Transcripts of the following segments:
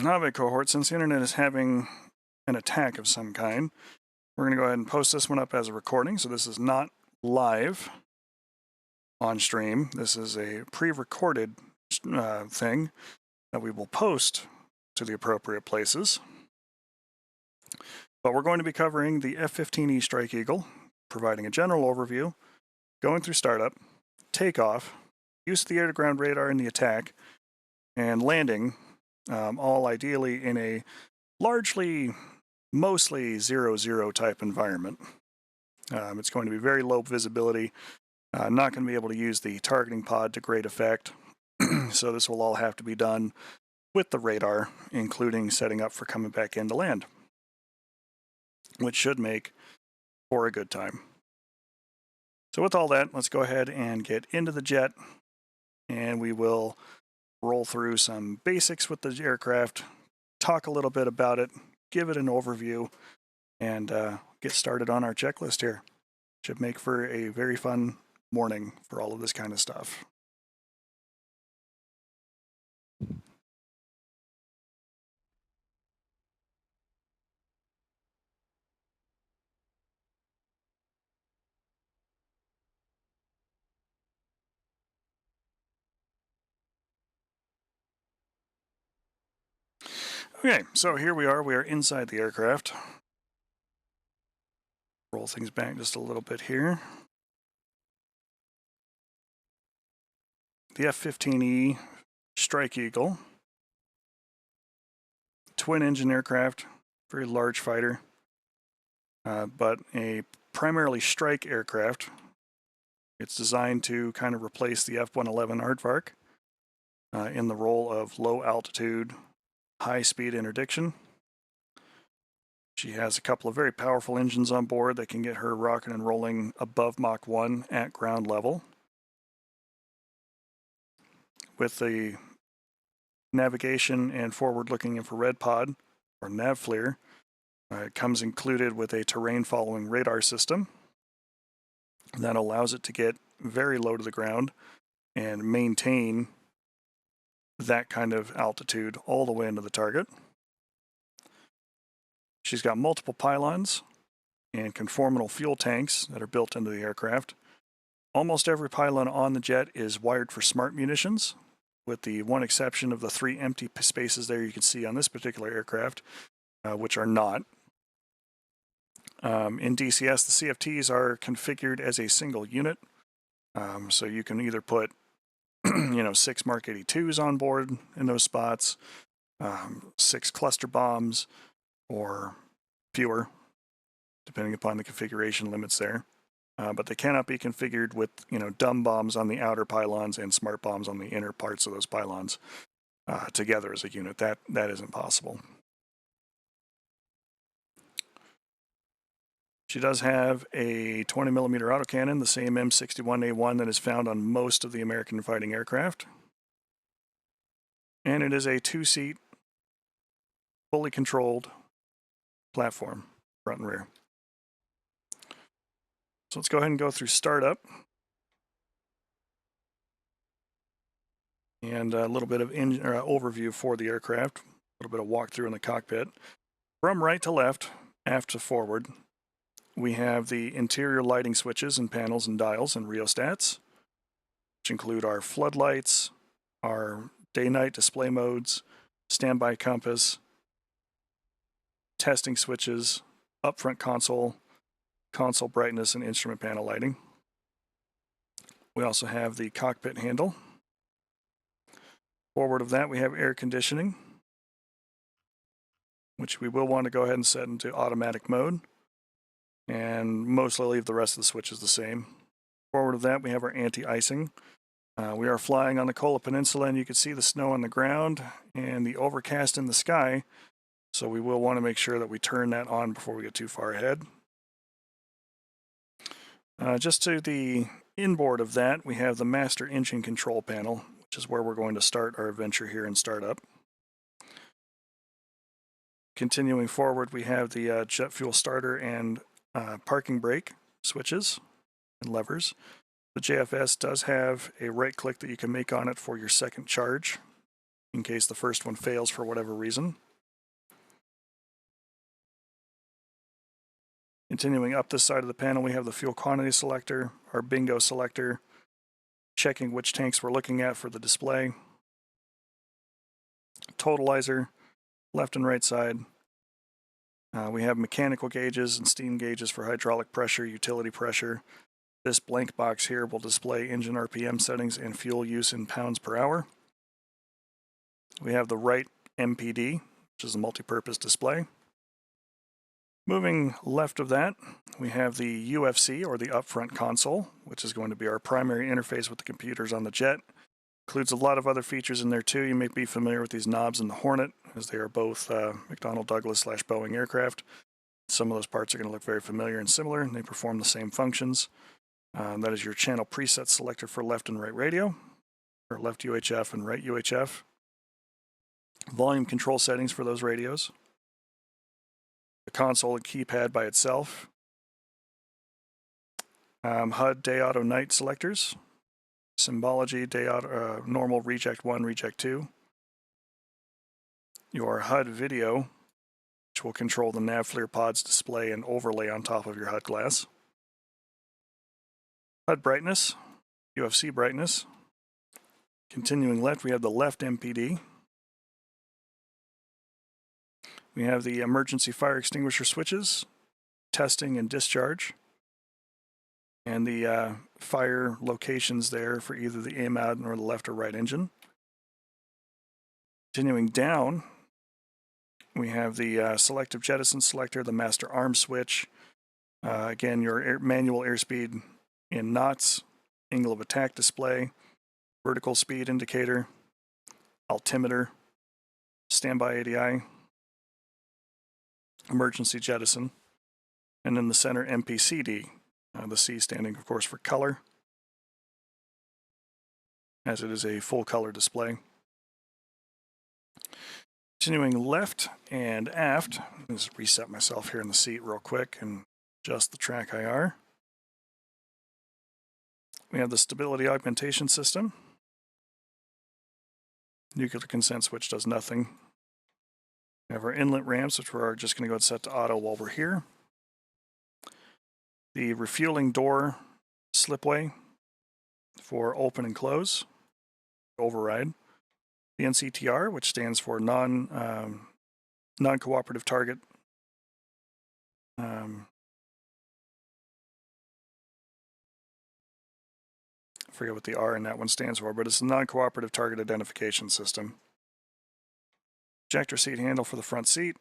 Nave cohort, since the internet is having an attack of some kind, we're going to go ahead and post this one up as a recording. So this is not live on stream. This is a pre-recorded thing that we will post to the appropriate places. But we're going to be covering the F-15E Strike Eagle, providing a general overview, going through startup, takeoff, use of the air-to-ground radar in the attack, and landing, all ideally in a mostly 0-0 type environment. It's going to be very low visibility, not going to be able to use the targeting pod to great effect, so this will all have to be done with the radar, including setting up for coming back in to land, which should make for a good time. So with all that, let's go ahead and get into the jet, and we will roll through some basics with the aircraft, talk a little bit about it, give it an overview, and get started on our checklist here. Should make for a very fun morning for all of this kind of stuff. Okay, so here we are inside the aircraft. Roll things back just a little bit here. The F-15E Strike Eagle, twin engine aircraft, very large fighter, but a primarily strike aircraft. It's designed to kind of replace the F-111 Aardvark in the role of low altitude, high speed interdiction. She has a couple of very powerful engines on board that can get her rocking and rolling above Mach 1 at ground level. With the navigation and forward-looking infrared pod, or NavFLIR, it comes included with a terrain-following radar system that allows it to get very low to the ground and maintain that kind of altitude all the way into the target. She's got multiple pylons and conformal fuel tanks that are built into the aircraft. Almost every pylon on the jet is wired for smart munitions, with the one exception of the 3 empty spaces there you can see on this particular aircraft, which are not. In DCS, the CFTs are configured as a single unit, so you can either put 6 Mark 82s on board in those spots, 6 cluster bombs, or fewer, depending upon the configuration limits there. But they cannot be configured with, dumb bombs on the outer pylons and smart bombs on the inner parts of those pylons together as a unit. That isn't possible. She does have a 20mm autocannon, the same M61A1 that is found on most of the American fighting aircraft. And it is a 2-seat, fully controlled platform, front and rear. So let's go ahead and go through startup. And a little bit of overview for the aircraft, a little bit of walkthrough in the cockpit. From right to left, aft to forward, we have the interior lighting switches and panels and dials and rheostats, which include our floodlights, our day-night display modes, standby compass, testing switches, up-front console brightness, and instrument panel lighting. We also have the cockpit handle. Forward of that, we have air conditioning, which we will want to go ahead and set into automatic mode, and mostly leave the rest of the switches the same. Forward of that, we have our anti-icing. We are flying on the Kola Peninsula, and you can see the snow on the ground and the overcast in the sky, so we will want to make sure that we turn that on before we get too far ahead. Just to the inboard of that, we have the master engine control panel, which is where we're going to start our adventure here in startup. Continuing forward, we have the jet fuel starter and parking brake switches and levers. The JFS does have a right click that you can make on it for your second charge. in case the first one fails for whatever reason. Continuing up this side of the panel, we have the fuel quantity selector, our bingo selector, checking which tanks we're looking at for the display, totalizer, left and right side. We have mechanical gauges and steam gauges for hydraulic pressure, utility pressure. This blank box here will display engine RPM settings and fuel use in pounds per hour. We have the right MPD, which is a multi-purpose display. Moving left of that, we have the UFC, or the upfront console, which is going to be our primary interface with the computers on the jet. Includes a lot of other features in there too. You may be familiar with these knobs in the Hornet, as they are both McDonnell Douglas / Boeing aircraft. Some of those parts are going to look very familiar and similar, and they perform the same functions. That is your channel preset selector for left and right radio, or left UHF and right UHF. Volume control settings for those radios. The console and keypad by itself. HUD day auto night selectors. Symbology day auto normal reject 1, reject 2. Your HUD video, which will control the nav FLIR pod's display and overlay on top of your HUD glass. HUD brightness, UFC brightness. Continuing left, we have the left MPD. We have the emergency fire extinguisher switches, testing and discharge, and the fire locations there for either the AMAD or the left or right engine. Continuing down, we have the selective jettison selector, the master arm switch, again your manual airspeed in knots, angle of attack display, vertical speed indicator, altimeter, standby ADI, emergency jettison, and in the center MPCD, the C standing of course for color, as it is a full color display. Continuing left and aft, let's reset myself here in the seat real quick and adjust the track IR. We have the stability augmentation system. Nuclear consent switch does nothing. We have our inlet ramps, which we're just going to go ahead and set to auto while we're here. The refueling door slipway for open and close, override. The NCTR, which stands for non-cooperative target. I forget what the R in that one stands for, but it's the non-cooperative target identification system. Ejector seat handle for the front seat.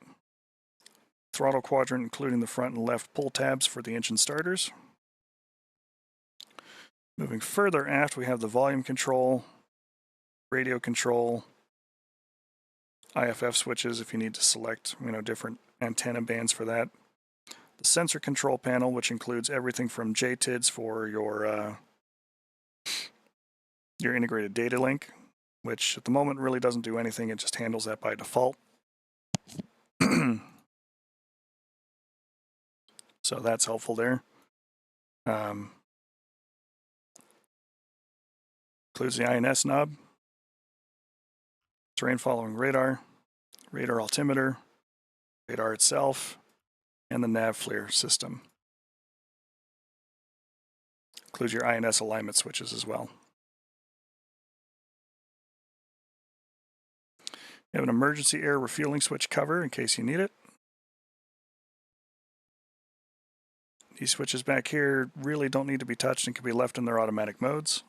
Throttle quadrant, including the front and left pull tabs for the engine starters. Moving further aft, we have the volume control, radio control, IFF switches if you need to select, different antenna bands for that. The sensor control panel, which includes everything from JTIDs for your integrated data link, which at the moment really doesn't do anything. It just handles that by default. So that's helpful there. Includes the INS knob, terrain following radar, radar altimeter, radar itself, and the nav FLIR system. Includes your INS alignment switches as well. You have an emergency air refueling switch cover in case you need it. These switches back here really don't need to be touched and can be left in their automatic modes.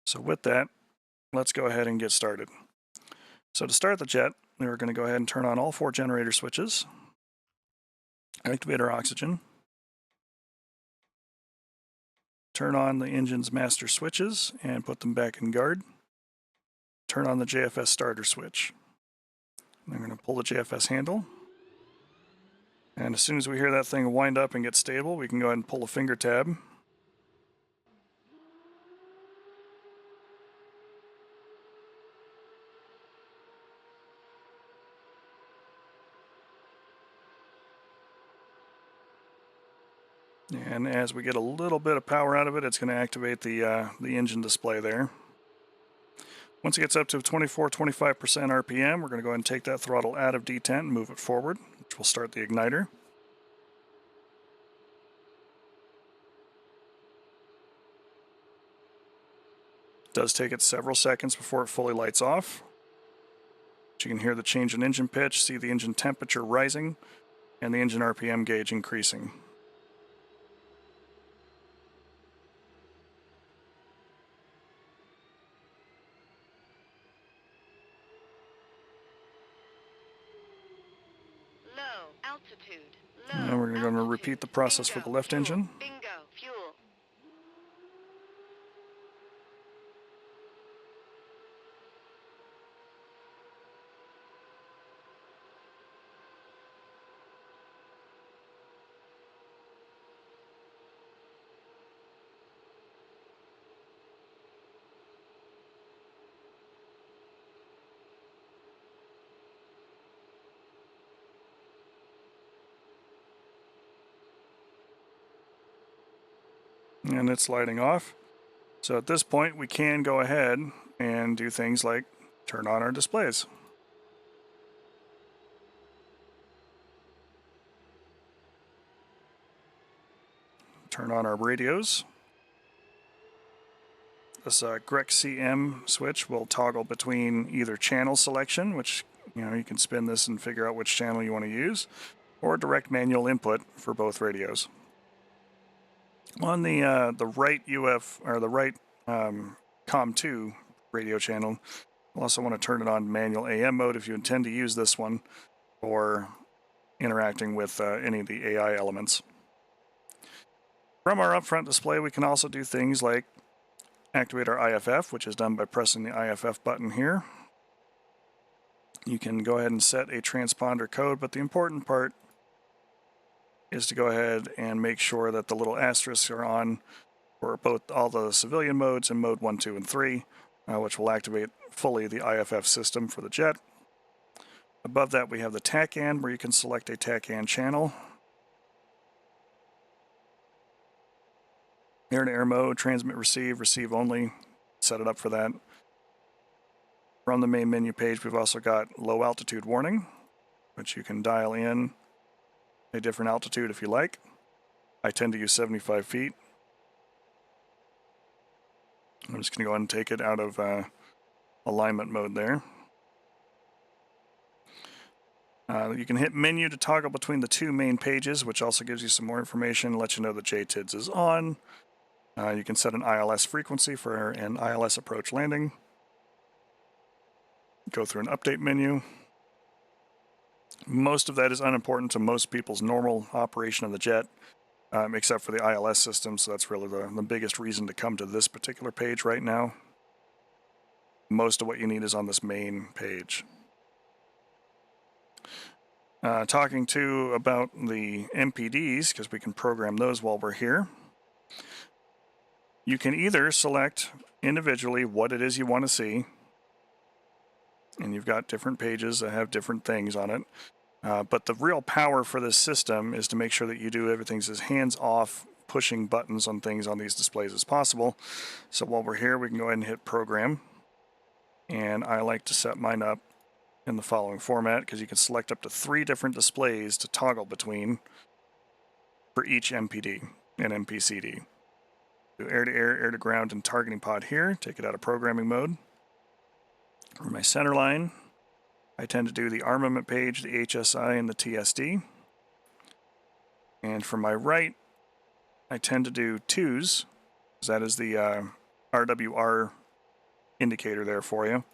So with that, let's go ahead and get started. So to start the jet, we're going to go ahead and turn on all 4 generator switches, activate our oxygen, turn on the engine's master switches and put them back in guard, turn on the JFS starter switch. I'm going to pull the JFS handle, and as soon as we hear that thing wind up and get stable, we can go ahead and pull the finger tab. And as we get a little bit of power out of it, it's going to activate the engine display there. Once it gets up to 24-25% RPM, we're going to go ahead and take that throttle out of detent and move it forward, which will start the igniter. It does take it several seconds before it fully lights off. But you can hear the change in engine pitch, see the engine temperature rising, and the engine RPM gauge increasing. Low altitude. And we're going to repeat the process for the left engine. Bingo, fuel. And it's lighting off. So at this point, we can go ahead and do things like turn on our displays. Turn on our radios. This Grec CM switch will toggle between either channel selection, which you can spin this and figure out which channel you want to use, or direct manual input for both radios. On the right UF or the right COM2 radio channel, you'll also want to turn it on manual AM mode if you intend to use this one for interacting with any of the AI elements. From our upfront display, we can also do things like activate our IFF, which is done by pressing the IFF button here. You can go ahead and set a transponder code, but the important part is to go ahead and make sure that the little asterisks are on for both all the civilian modes in mode 1, 2, and 3, which will activate fully the IFF system for the jet. Above that, we have the TACAN, where you can select a TACAN channel. Air-to-air mode, transmit, receive only. Set it up for that. From the main menu page, we've also got low altitude warning, which you can dial in a different altitude if you like. I tend to use 75 feet. I'm just going to go ahead and take it out of alignment mode there. You can hit menu to toggle between the two main pages, which also gives you some more information, let you know that JTIDS is on. You can set an ILS frequency for an ILS approach landing. Go through an update menu. Most of that is unimportant to most people's normal operation of the jet, except for the ILS system, so that's really the biggest reason to come to this particular page right now. Most of what you need is on this main page. Talking too about the MPDs, because we can program those while we're here. You can either select individually what it is you want to see, and you've got different pages that have different things on it. But the real power for this system is to make sure that you do everything as hands-off, pushing buttons on things on these displays as possible. So while we're here, we can go ahead and hit Program. And I like to set mine up in the following format, because you can select up to 3 different displays to toggle between for each MPD and MPCD. Do air-to-air, air-to-ground, and targeting pod here. Take it out of programming mode. For my center line, I tend to do the armament page, the HSI, and the TSD. And for my right, I tend to do 2s, because that is the RWR indicator there for you.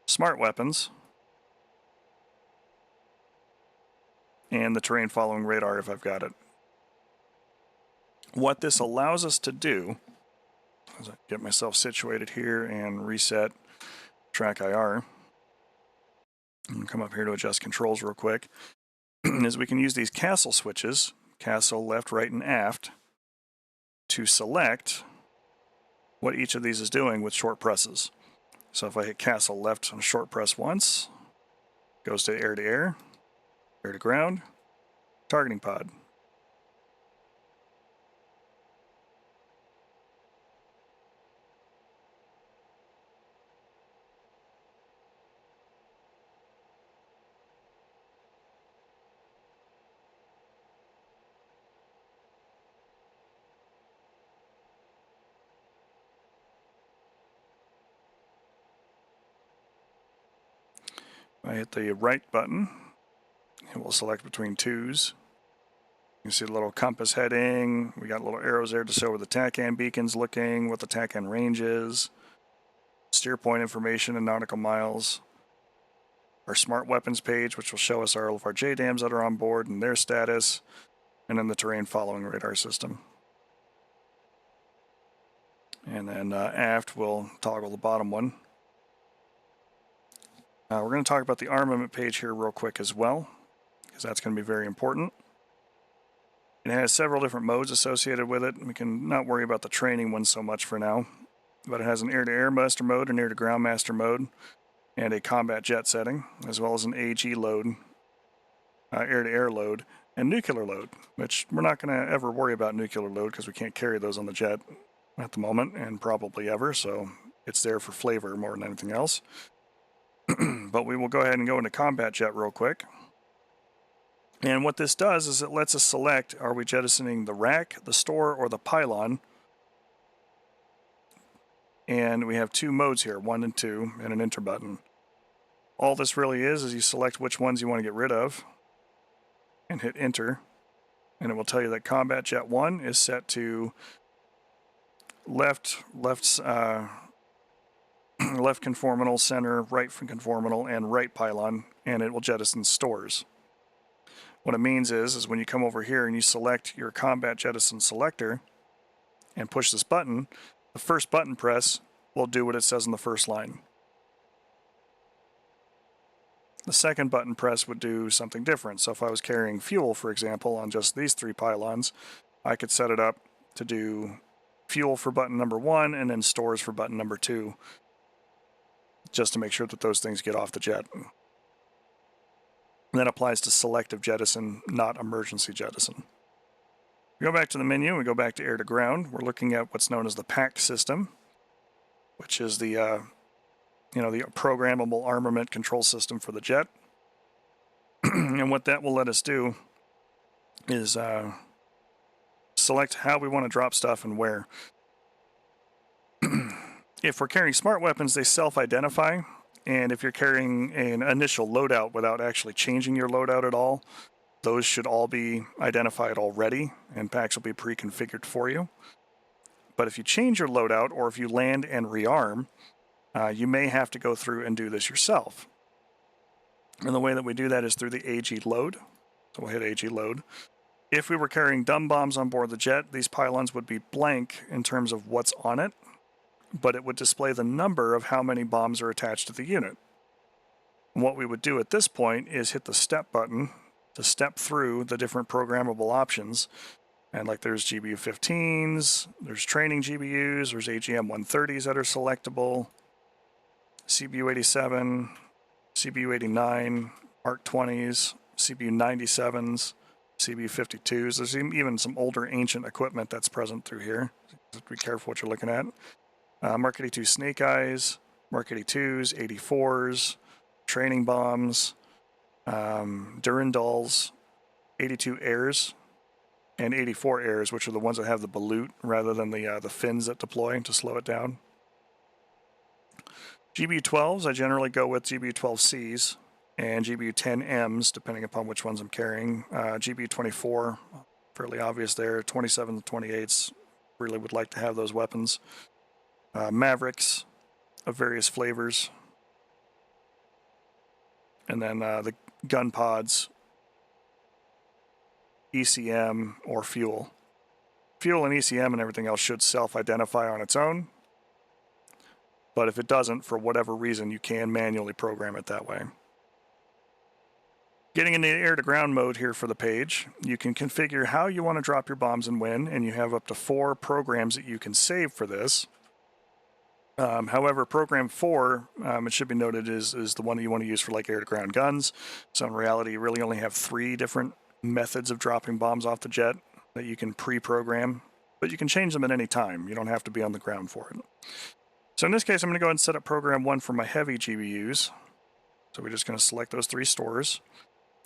Smart weapons. And the terrain following radar if I've got it. What this allows us to do, as I get myself situated here and reset track IR, I'm going to come up here to adjust controls real quick, is we can use these castle switches, castle left, right, and aft, to select what each of these is doing with short presses. So if I hit castle left on a short press once, goes to air-to-air, air-to-ground, targeting pod. I hit the right button, and we'll select between twos. You can see the little compass heading. We got little arrows there to show where the TACAN beacon's looking, what the TACAN range is, steer point information in nautical miles, our smart weapons page, which will show us all of our JDAMs that are on board and their status, and then the terrain following radar system. And then aft, we'll toggle the bottom one. We're going to talk about the armament page here real quick as well, because that's going to be very important. It has several different modes associated with it. We can not worry about the training one so much for now, but it has an air-to-air master mode, an air-to-ground master mode, and a combat jet setting, as well as an AG load, air-to-air load, and nuclear load, which we're not going to ever worry about nuclear load because we can't carry those on the jet at the moment, and probably ever, so it's there for flavor more than anything else. But we will go ahead and go into combat jet real quick. And what this does is it lets us select, are we jettisoning the rack, the store, or the pylon? And we have two modes here, 1 and 2, and an enter button. All this really is you select which ones you want to get rid of, and hit enter, and it will tell you that combat jet 1 is set to left conformal, center, right conformal, and right pylon, and it will jettison stores. What it means is when you come over here and you select your combat jettison selector and push this button, the first button press will do what it says in the first line. The second button press would do something different. So if I was carrying fuel, for example, on just these 3 pylons, I could set it up to do fuel for button number 1 and then stores for button number 2, just to make sure that those things get off the jet. And that applies to selective jettison, not emergency jettison. We go back to the menu, we go back to air to ground. We're looking at what's known as the PAC system, which is the the programmable armament control system for the jet. And what that will let us do is select how we want to drop stuff and where. If we're carrying smart weapons, they self-identify, and if you're carrying an initial loadout without actually changing your loadout at all, those should all be identified already, and packs will be pre-configured for you. But if you change your loadout, or if you land and rearm, you may have to go through and do this yourself. And the way that we do that is through the AG load. So we'll hit AG load. If we were carrying dumb bombs on board the jet, these pylons would be blank in terms of what's on it, but it would display the number of how many bombs are attached to the unit. And what we would do at this point is hit the step button to step through the different programmable options. And like there's GBU-15s, there's training GBUs, there's AGM-130s that are selectable, CBU-87, CBU-89, ARC-20s, CBU-97s, CBU-52s. There's even some older ancient equipment that's present through here. So be careful what you're looking at. Mark 82 Snake Eyes, Mark 82s, 84s, training bombs, Durandals, 82 Airs, and 84 Airs, which are the ones that have the balut rather than the fins that deploy to slow it down. GBU-12s, I generally go with GBU-12Cs and GBU-10Ms, depending upon which ones I'm carrying. GBU-24, fairly obvious there. 27s and 28s, really would like to have those weapons. Mavericks of various flavors. And then the gun pods, ECM, or fuel. Fuel and ECM and everything else should self-identify on its own. But if it doesn't, for whatever reason, you can manually program it that way. Getting into air-to-ground mode here for the page, you can configure how you want to drop your bombs and when, and you have up to 4 programs that you can save for this. However, program 4, it should be noted, is the one that you want to use for like air-to-ground guns. So in reality, you really only have 3 different methods of dropping bombs off the jet that you can pre-program, but you can change them at any time. You don't have to be on the ground for it. So in this case, I'm going to go ahead and set up program 1 for my heavy GBUs. So we're just going to select those 3 stores,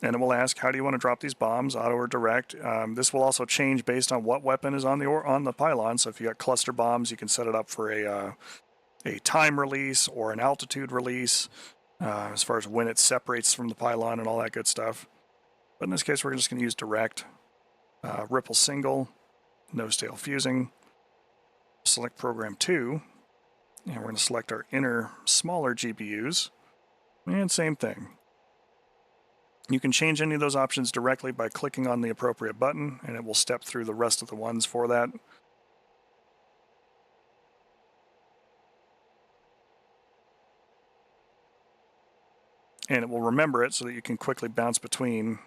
and it will ask, how do you want to drop these bombs, auto or direct? This will also change based on what weapon is on the pylon. So if you got cluster bombs, you can set it up for a time release or an altitude release. as far as when it separates from the pylon and all that good stuff. But in this case, we're just going to use direct, ripple single, nose tail fusing, select program 2, and we're going to select our inner smaller GPUs, and same thing. You can change any of those options directly by clicking on the appropriate button, and it will step through the rest of the ones for that. And it will remember it so that you can quickly bounce between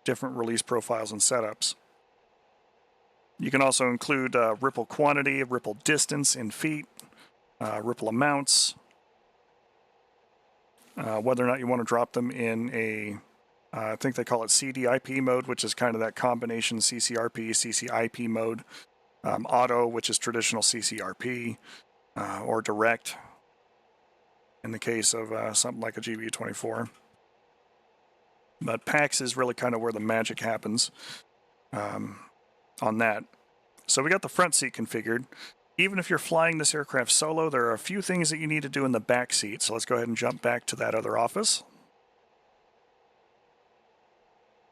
different release profiles and setups. You can also include ripple quantity, ripple distance in feet, ripple amounts, whether or not you want to drop them in a, I think they call it CDIP mode, which is kind of that combination CCRP, CCIP mode, auto, which is traditional CCRP, or direct, in the case of something like a GBU24. But PAX is really kind of where the magic happens on that. So we got the front seat configured. Even if you're flying this aircraft solo, there are a few things that you need to do in the back seat. So let's go ahead and jump back to that other office.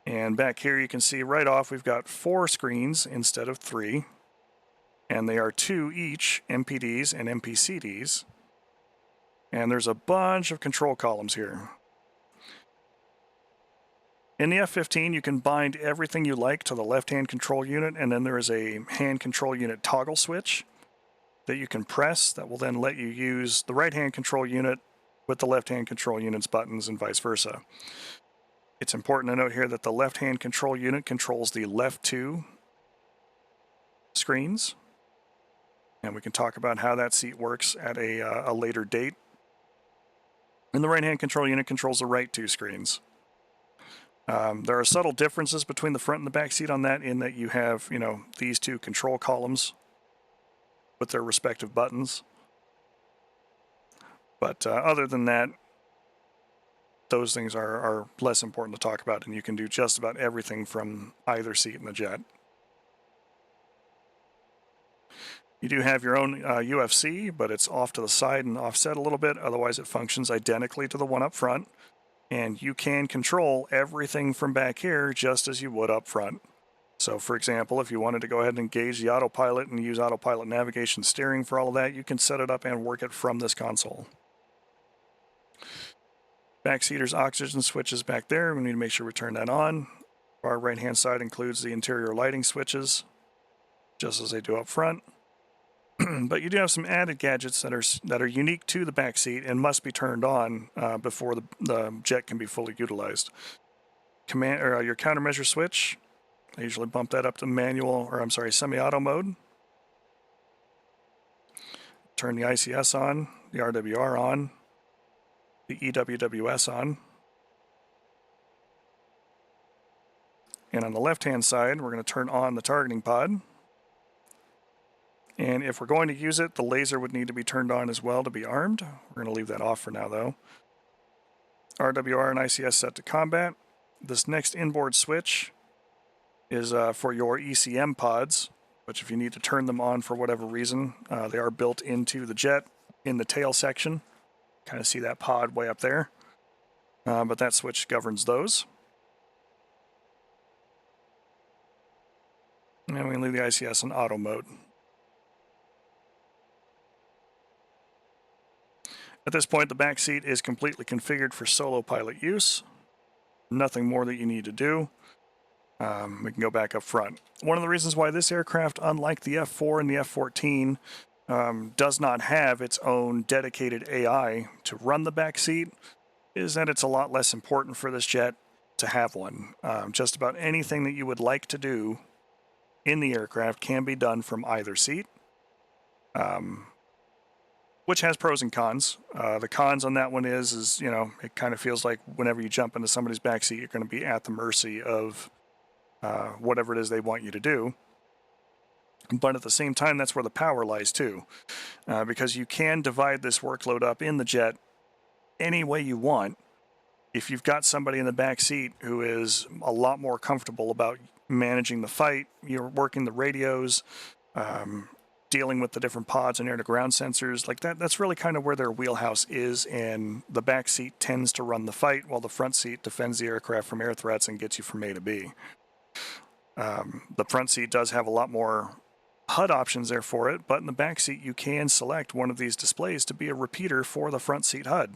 And back here you can see right off we've got 4 screens instead of 3. And they are 2 each, MPDs and MPCDs. And there's a bunch of control columns here. In the F-15, you can bind everything you like to the left-hand control unit, and then there is a hand control unit toggle switch that you can press that will then let you use the right-hand control unit with the left-hand control unit's buttons and vice versa. It's important to note here that the left-hand control unit controls the left 2 screens, and we can talk about how that seat works at a later date. And the right-hand control unit controls the right 2 screens. There are subtle differences between the front and the back seat on that, in that you have, these 2 control columns with their respective buttons. But other than that, those things are less important to talk about, and you can do just about everything from either seat in the jet. You do have your own UFC, but it's off to the side and offset a little bit. Otherwise, it functions identically to the one up front. And you can control everything from back here just as you would up front. So for example, if you wanted to go ahead and engage the autopilot and use autopilot navigation steering for all of that, you can set it up and work it from this console. Backseater's oxygen switch is back there. We need to make sure we turn that on. Our right hand side includes the interior lighting switches, just as they do up front. But you do have some added gadgets that are unique to the back seat and must be turned on before the jet can be fully utilized. Your countermeasure switch, I usually bump that up to semi-auto mode. Turn the ICS on, the RWR on, the EWWS on. And on the left-hand side, we're going to turn on the targeting pod. And if we're going to use it, the laser would need to be turned on as well to be armed. We're going to leave that off for now, though. RWR and ICS set to combat. This next inboard switch is for your ECM pods, which if you need to turn them on for whatever reason, they are built into the jet in the tail section. Kind of see that pod way up there. But that switch governs those. And we can leave the ICS in auto mode. At this point, the back seat is completely configured for solo pilot use. Nothing more that you need to do. We can go back up front. One of the reasons why this aircraft, unlike the F4 and the F14, does not have its own dedicated AI to run the back seat is that it's a lot less important for this jet to have one. Just about anything that you would like to do in the aircraft can be done from either seat. Which has pros and cons. The cons on that one is it kind of feels like whenever you jump into somebody's backseat, you're going to be at the mercy of whatever it is they want you to do. But at the same time, that's where the power lies too, because you can divide this workload up in the jet any way you want. If you've got somebody in the back seat who is a lot more comfortable about managing the fight, you're working the radios, dealing with the different pods and air-to-ground sensors, like that's really kind of where their wheelhouse is, and the back seat tends to run the fight while the front seat defends the aircraft from air threats and gets you from A to B. The front seat does have a lot more HUD options there for it, but in the back seat you can select one of these displays to be a repeater for the front seat HUD,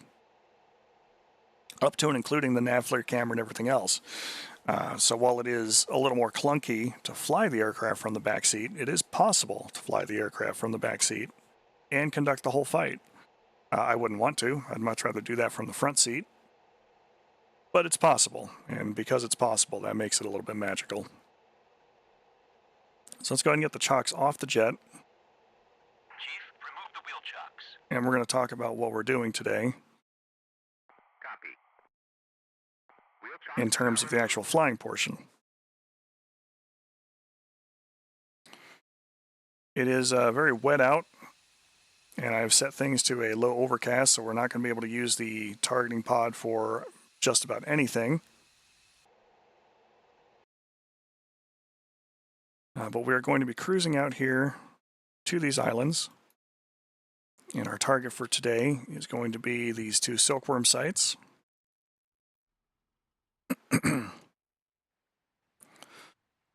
up to and including the nav flare camera and everything else. So while it is a little more clunky to fly the aircraft from the back seat, it is possible to fly the aircraft from the back seat and conduct the whole fight. I wouldn't want to. I'd much rather do that from the front seat. But it's possible, and because it's possible, that makes it a little bit magical. So let's go ahead and get the chocks off the jet. Chief, remove the wheel chocks. And we're going to talk about what we're doing today Copy. Wheel chocks in terms of the actual flying portion. It is very wet out, and I've set things to a low overcast, so we're not going to be able to use the targeting pod for just about anything. But we're going to be cruising out here to these islands. And our target for today is going to be these two silkworm sites.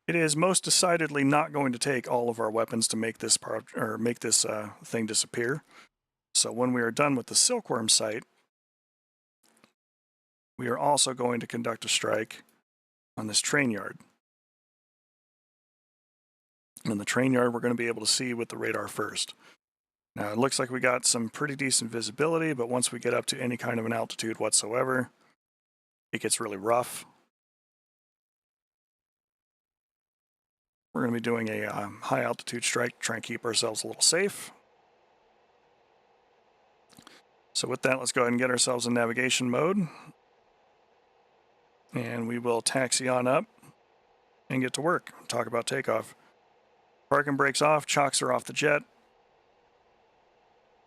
It is most decidedly not going to take all of our weapons to make this part or make this thing disappear. So when we are done with the silkworm site, we are also going to conduct a strike on this train yard. And the train yard we're going to be able to see with the radar first. Now it looks like we got some pretty decent visibility, but once we get up to any kind of an altitude whatsoever, it gets really rough. We're going to be doing a high altitude strike to try and keep ourselves a little safe. So with that, let's go ahead and get ourselves in navigation mode. And we will taxi on up and get to work. Talk about takeoff. Parking brakes off, chocks are off the jet.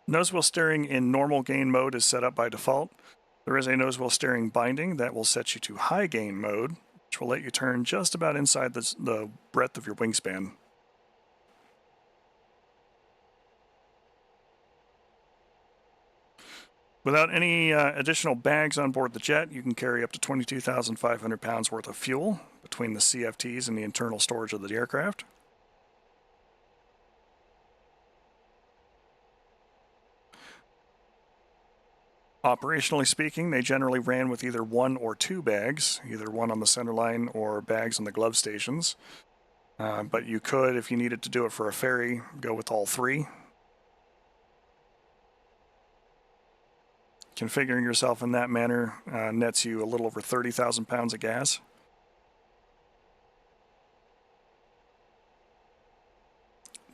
Nose wheel steering in normal gain mode is set up by default. There is a nose wheel steering binding that will set you to high gain mode, which will let you turn just about inside the breadth of your wingspan. Without any additional bags on board the jet, you can carry up to 22,500 pounds worth of fuel between the CFTs and the internal storage of the aircraft. Operationally speaking, they generally ran with either one or two bags, either one on the center line or bags on the glove stations. But you could, if you needed to do it for a ferry, go with all three. Configuring yourself in that manner nets you a little over 30,000 pounds of gas.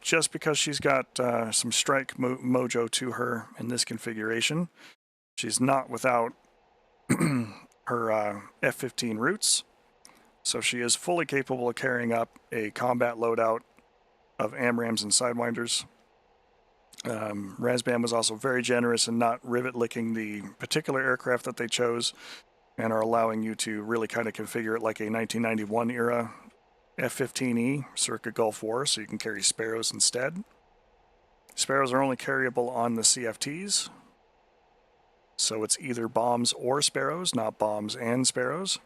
Just because she's got some strike mojo to her in this configuration, she's not without her F-15 roots, so she is fully capable of carrying up a combat loadout of AMRAAMs and Sidewinders. Razbam was also very generous in not rivet licking the particular aircraft that they chose, and are allowing you to really kind of configure it like a 1991 era F-15E circa Gulf War, so you can carry Sparrows instead. Sparrows are only carryable on the CFTs, so it's either bombs or Sparrows, not bombs and Sparrows.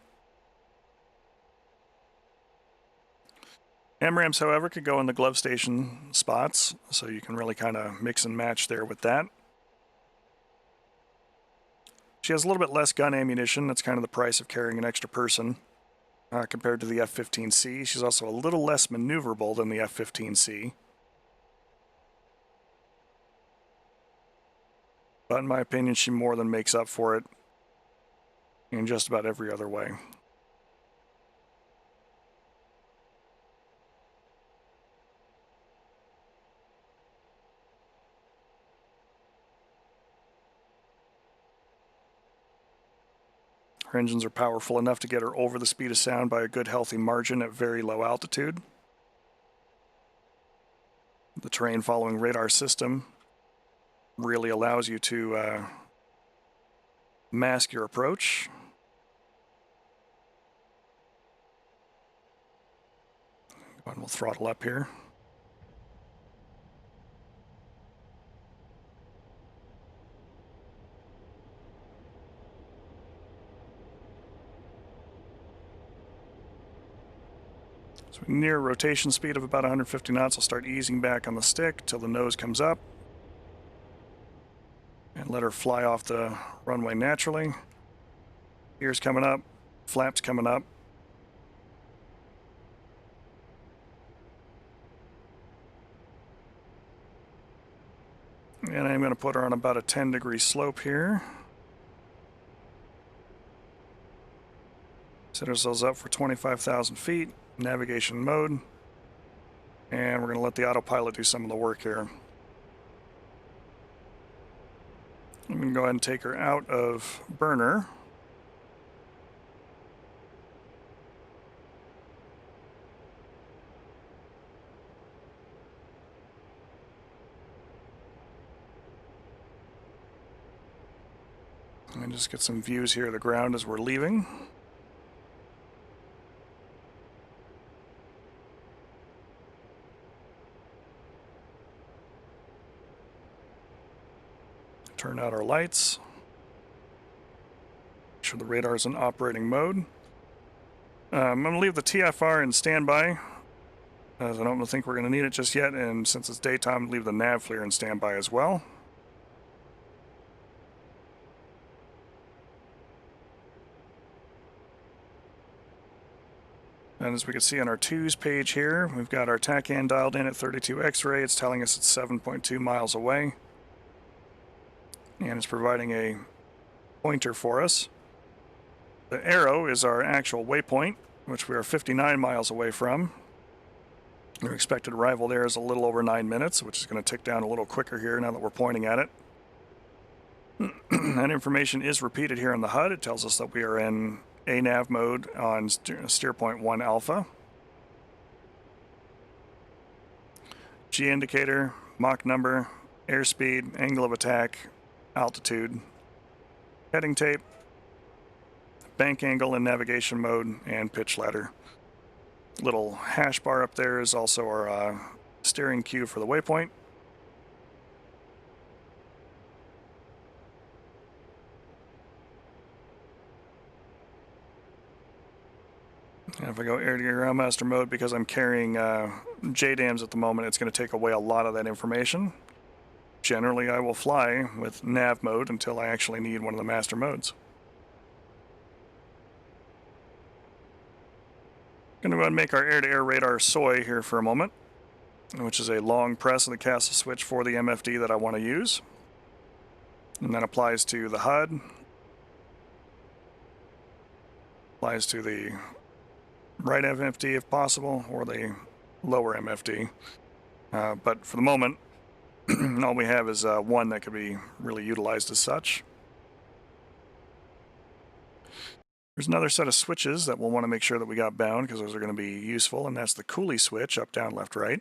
AMRAAMs, however, could go in the glove station spots, so you can really kind of mix and match there with that. She has a little bit less gun ammunition. That's kind of the price of carrying an extra person compared to the F-15C. She's also a little less maneuverable than the F-15C. But in my opinion, she more than makes up for it in just about every other way. Her engines are powerful enough to get her over the speed of sound by a good healthy margin at very low altitude. The terrain following radar system really allows you to mask your approach. Go ahead and we'll throttle up here. So near rotation speed of about 150 knots, I'll start easing back on the stick till the nose comes up. And let her fly off the runway naturally. Ears coming up, flaps coming up. And I'm going to put her on about a 10-degree slope here. Set ourselves up for 25,000 feet, navigation mode. And we're going to let the autopilot do some of the work here. I'm going to go ahead and take her out of burner. And just get some views here of the ground as we're leaving. Turn out our lights. Make sure the radar is in operating mode. I'm going to leave the TFR in standby, as I don't think we're going to need it just yet, and since it's daytime, leave the nav FLIR in standby as well. And as we can see on our twos page here, we've got our TACAN dialed in at 32 X-ray. It's telling us it's 7.2 miles away. And it's providing a pointer for us. The arrow is our actual waypoint, which we are 59 miles away from. Our expected arrival there is a little over 9 minutes, which is going to tick down a little quicker here now that we're pointing at it. That information is repeated here on the HUD. It tells us that we are in ANAV mode on steer point 1 alpha. G indicator, Mach number, airspeed, angle of attack, altitude, heading tape, bank angle in navigation mode, and pitch ladder. Little hash bar up there is also our steering cue for the waypoint. And if I go air-to-air ground master mode, because I'm carrying JDAMs at the moment, it's going to take away a lot of that information. Generally, I will fly with nav mode until I actually need one of the master modes. Going to go ahead and make our air-to-air radar soy here for a moment, which is a long press of the castle switch for the MFD that I want to use. And that applies to the HUD, applies to the right MFD if possible, or the lower MFD. But for the moment, all we have is one that could be really utilized as such. There's another set of switches that we'll want to make sure that we got bound, because those are going to be useful, and that's the coolie switch, up, down, left, right.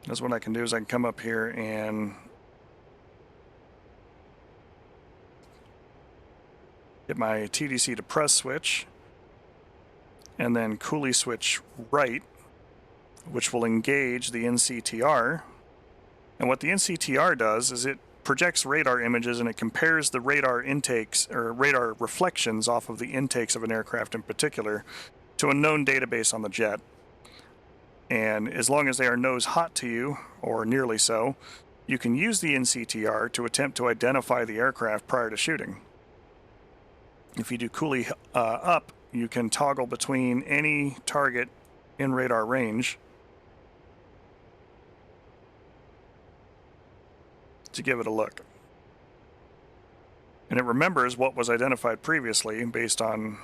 That's what I can do is I can come up here and get my TDC to press switch, and then coolie switch right, which will engage the NCTR. And what the NCTR does is it projects radar images and it compares the radar intakes or radar reflections off of the intakes of an aircraft in particular to a known database on the jet. And as long as they are nose hot to you, or nearly so, you can use the NCTR to attempt to identify the aircraft prior to shooting. If you do coolie up, you can toggle between any target in radar range to give it a look. And it remembers what was identified previously based on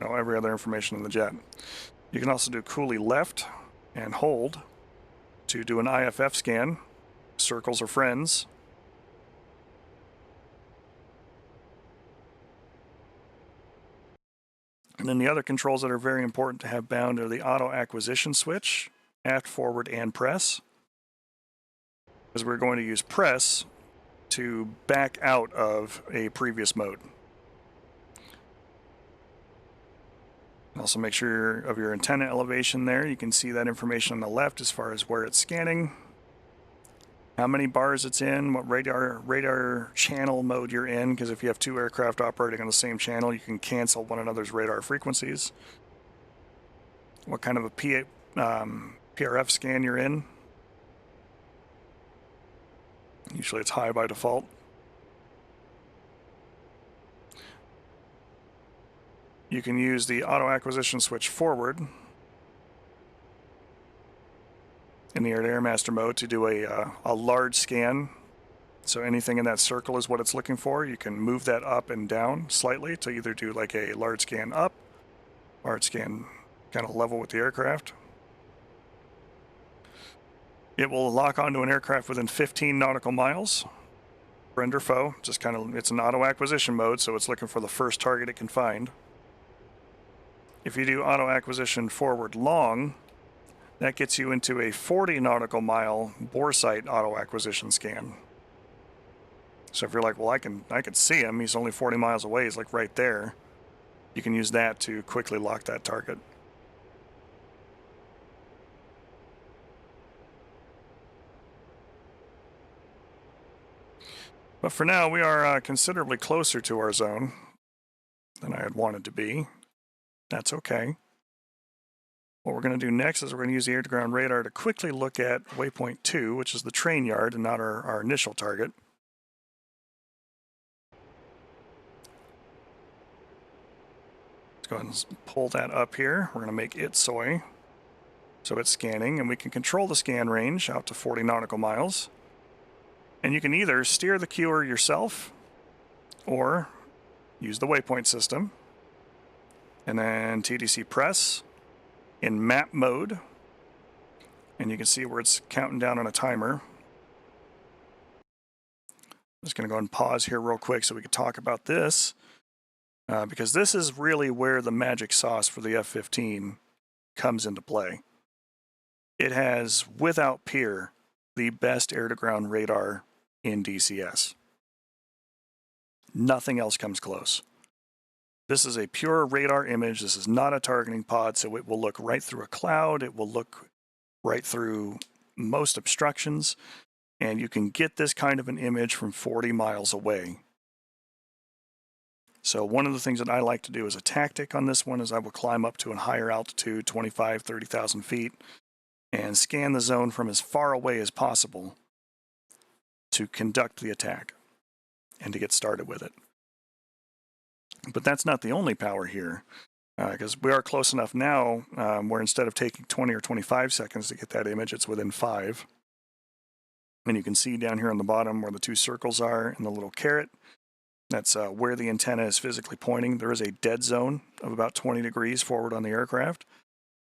every other information in the jet. You can also do coolie left and hold to do an IFF scan, circles or friends. And then the other controls that are very important to have bound are the auto acquisition switch, aft, forward, and press. Because we're going to use press to back out of a previous mode. Also make sure of your antenna elevation there. You can see that information on the left as far as where it's scanning. how many bars it's in, what radar channel mode you're in, because if you have two aircraft operating on the same channel, you can cancel one another's radar frequencies. What kind of a PRF scan you're in. Usually it's high by default. You can use the auto acquisition switch forward in the air-to-air master mode to do a large scan. So anything in that circle is what it's looking for. You can move that up and down slightly to either do like a large scan up, large scan kind of level with the aircraft. It will lock onto an aircraft within 15 nautical miles, friend or foe. Just kind of, it's an auto acquisition mode, so it's looking for the first target it can find. If you do auto acquisition forward long, that gets you into a 40 nautical mile bore sight auto acquisition scan. So if you're like, well, I can see him, he's only 40 miles away, he's like right there, you can use that to quickly lock that target. But for now, we are considerably closer to our zone than I had wanted to be. That's okay. What we're going to do next is we're going to use the air-to-ground radar to quickly look at waypoint 2, which is the train yard and not our initial target. Let's go ahead and pull that up here. We're going to make it soy. So it's scanning, and we can control the scan range out to 40 nautical miles. And you can either steer the cuer yourself or use the waypoint system. And then TDC press in map mode. And you can see where it's counting down on a timer. I'm just going to go and pause here real quick so we can talk about this. Because this is really where the magic sauce for the F-15 comes into play. It has, without peer, the best air-to-ground radar in DCS. Nothing else comes close. This is a pure radar image. This is not a targeting pod, so it will look right through a cloud. It will look right through most obstructions, and you can get this kind of an image from 40 miles away. So one of the things that I like to do as a tactic on this one is I will climb up to a higher altitude, 25, 30,000 feet, and scan the zone from as far away as possible to conduct the attack and to get started with it. But that's not the only power here, because we are close enough now where instead of taking 20 or 25 seconds to get that image, it's within 5. And you can see down here on the bottom where the two circles are and the little caret. That's where the antenna is physically pointing. There is a dead zone of about 20 degrees forward on the aircraft,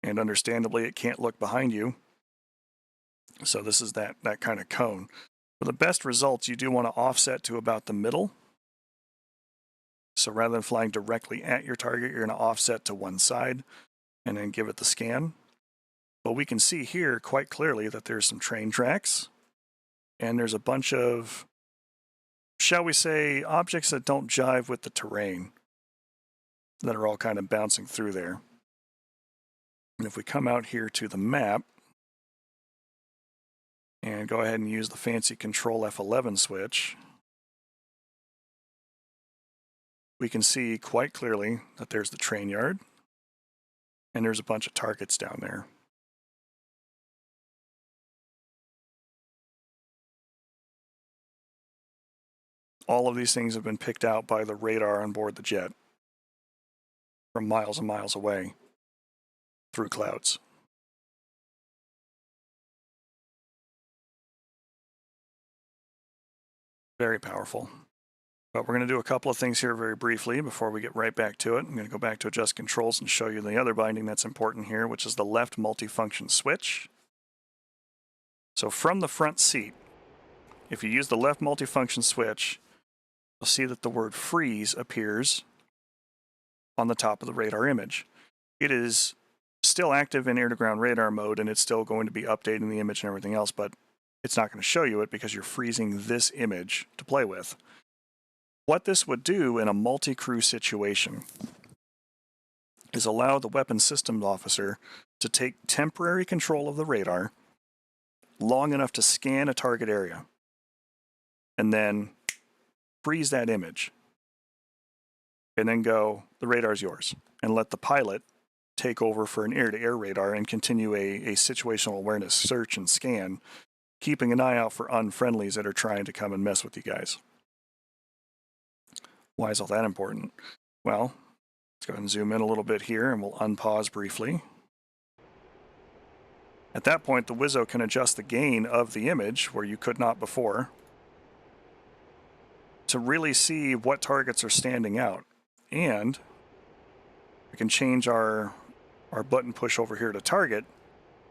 and understandably it can't look behind you. So this is that kind of cone. For the best results, you do want to offset to about the middle. So rather than flying directly at your target, you're going to offset to one side and then give it the scan. But we can see here quite clearly that there's some train tracks, and there's a bunch of, shall we say, objects that don't jive with the terrain that are all kind of bouncing through there. And if we come out here to the map and go ahead and use the fancy Control F11 switch, we can see quite clearly that there's the train yard and there's a bunch of targets down there. All of these things have been picked out by the radar on board the jet from miles and miles away through clouds. Very powerful. But we're going to do a couple of things here very briefly before we get right back to it. I'm going to go back to adjust controls and show you the other binding that's important here, which is the left multifunction switch. So from the front seat, if you use the left multifunction switch, you'll see that the word freeze appears on the top of the radar image. It is still active in air-to-ground radar mode, and it's still going to be updating the image and everything else, but it's not going to show you it because you're freezing this image to play with. What this would do in a multi-crew situation is allow the weapons systems officer to take temporary control of the radar long enough to scan a target area, and then freeze that image, and then go, the radar's yours, and let the pilot take over for an air-to-air radar and continue a situational awareness search and scan, keeping an eye out for unfriendlies that are trying to come and mess with you guys. Why is all that important? Well, let's go ahead and zoom in a little bit here, and we'll unpause briefly. At that point, the Wizzo can adjust the gain of the image, where you could not before, to really see what targets are standing out. And we can change our button push over here to target.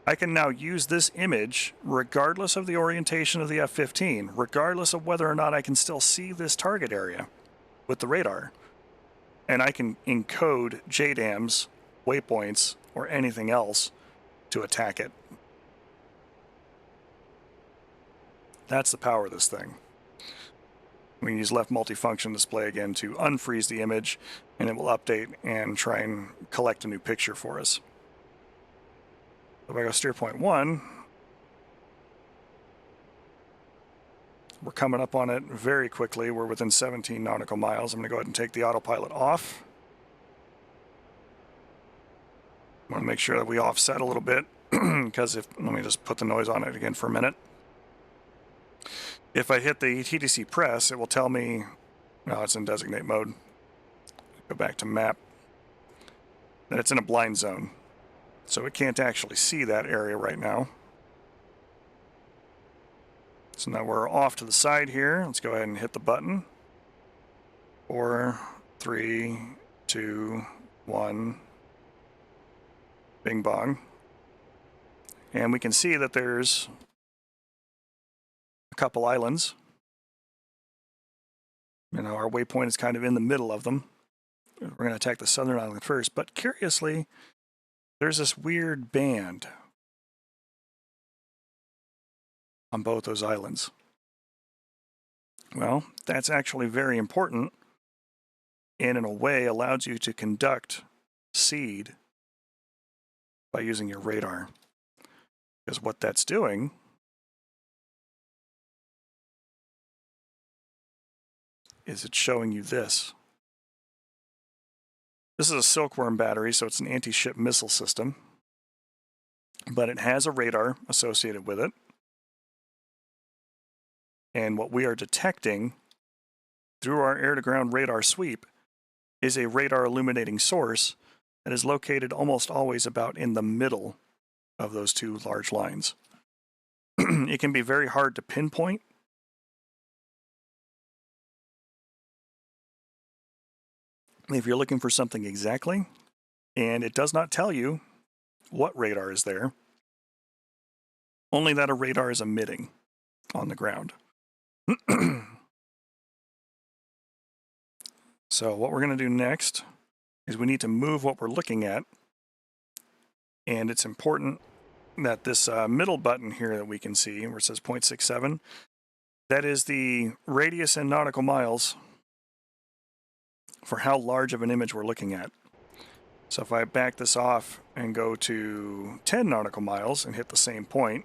I can now use this image regardless of the orientation of the F-15, regardless of whether or not I can still see this target area with the radar. And I can encode JDAMs, waypoints, or anything else to attack it. That's the power of this thing. We can use left multifunction display again to unfreeze the image, and it will update and try and collect a new picture for us. If I go steer point 1, we're coming up on it very quickly. We're within 17 nautical miles. I'm going to go ahead and take the autopilot off. I want to make sure that we offset a little bit, because let me just put the noise on it again for a minute. If I hit the TDC press, it will tell me, no, it's in designate mode. Go back to map. That it's in a blind zone. So it can't actually see that area right now. So now we're off to the side here. Let's go ahead and hit the button. 4, 3, 2, 1. Bing bong. And we can see that there's a couple islands. You know, our waypoint is kind of in the middle of them. We're going to attack the southern island first, but curiously, there's this weird band on both those islands. Well, that's actually very important, and in a way allows you to conduct seed by using your radar. Because what that's doing is it's showing you this. This is a Silkworm battery, so it's an anti-ship missile system, but it has a radar associated with it. And what we are detecting through our air-to-ground radar sweep is a radar illuminating source that is located almost always about in the middle of those two large lines. It can be very hard to pinpoint. If you're looking for something exactly, and it does not tell you what radar is there, only that a radar is emitting on the ground. So what we're going to do next is we need to move what we're looking at, and it's important that this middle button here that we can see, where it says 0.67, that is the radius in nautical miles for how large of an image we're looking at. So if I back this off and go to 10 nautical miles and hit the same point,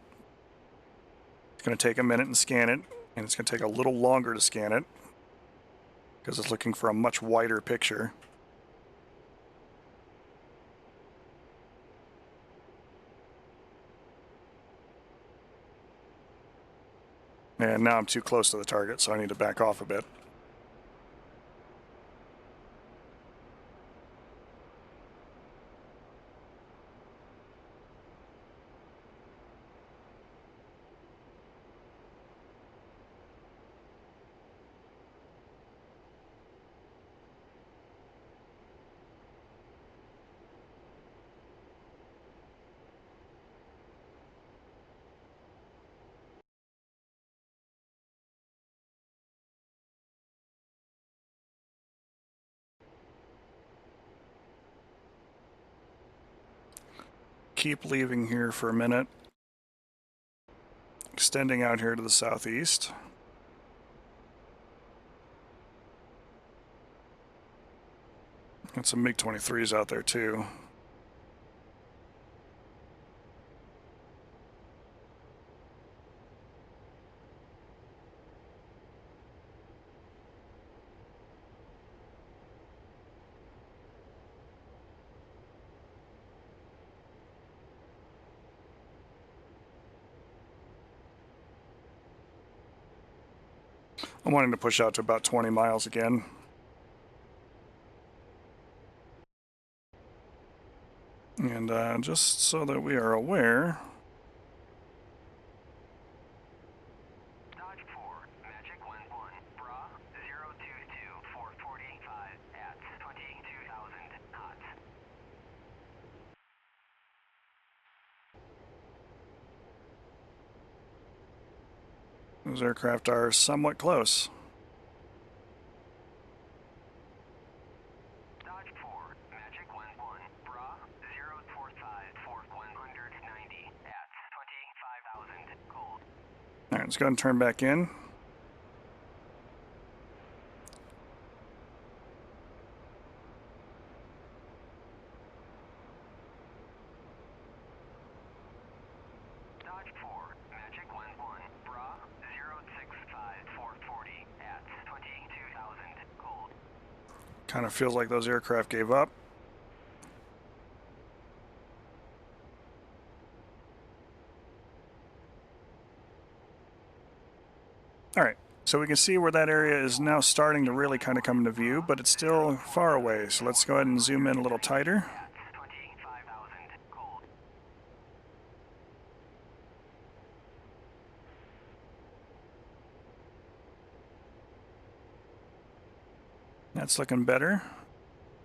it's going to take a minute and scan it, and it's going to take a little longer to scan it because it's looking for a much wider picture. And now I'm too close to the target, so I need to back off a bit. Keep leaving here for a minute. Extending out here to the southeast. Got some MiG-23s out there too. I'm wanting to push out to about 20 miles again. And just so that we are aware, Dodge 4, Magic 11, Bra 022, 445 at 22,000 knots. those aircraft are somewhat close. Dodge 4, Magic 11, Bra 045 for 190 at 25,000 cold. Alright, let's go ahead and turn back in. Dodge 4, Magic 11, Bra 065 440 at 22,000 cold. Kind of feels like those aircraft gave up. Alright, so we can see where that area is now starting to really kind of come into view, but it's still far away. So let's go ahead and zoom in a little tighter. At 25,000 cold. That's looking better.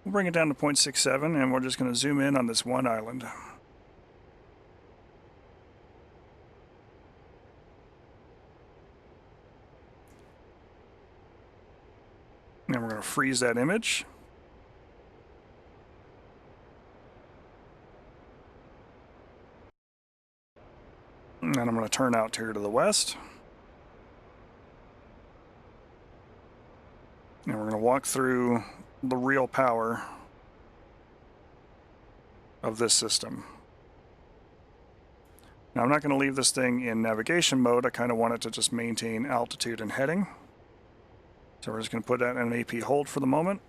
We'll bring it down to 0.67 and we're just going to zoom in on this one island. And we're going to freeze that image. And I'm going to turn out here to the west. And we're going to walk through the real power of this system. Now I'm not going to leave this thing in navigation mode. I kind of want it to just maintain altitude and heading. So we're just going to put that in an AP hold for the moment.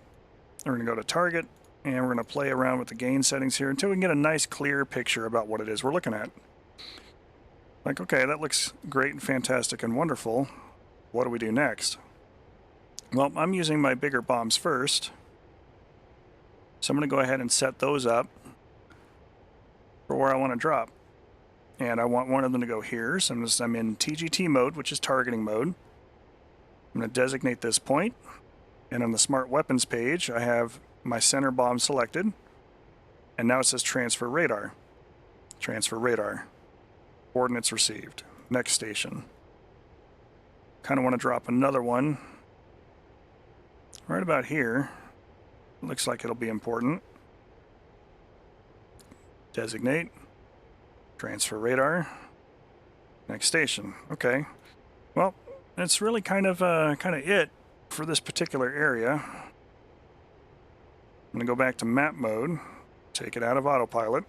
We're going to go to target and we're going to play around with the gain settings here until we can get a nice clear picture about what it is we're looking at. Like, okay, that looks great and fantastic and wonderful. What do we do next? Well, I'm using my bigger bombs first. So I'm going to go ahead and set those up for where I want to drop. And I want one of them to go here. So I'm in TGT mode, which is targeting mode. I'm going to designate this point. And on the Smart Weapons page, I have my center bomb selected. And now it says transfer radar. Transfer radar. Coordinates received. Next station. Kind of want to drop another one right about here. Looks like it'll be important. Designate. Transfer radar. Next station. Okay. Well, that's really kind of it for this particular area. I'm going to go back to map mode. Take it out of autopilot.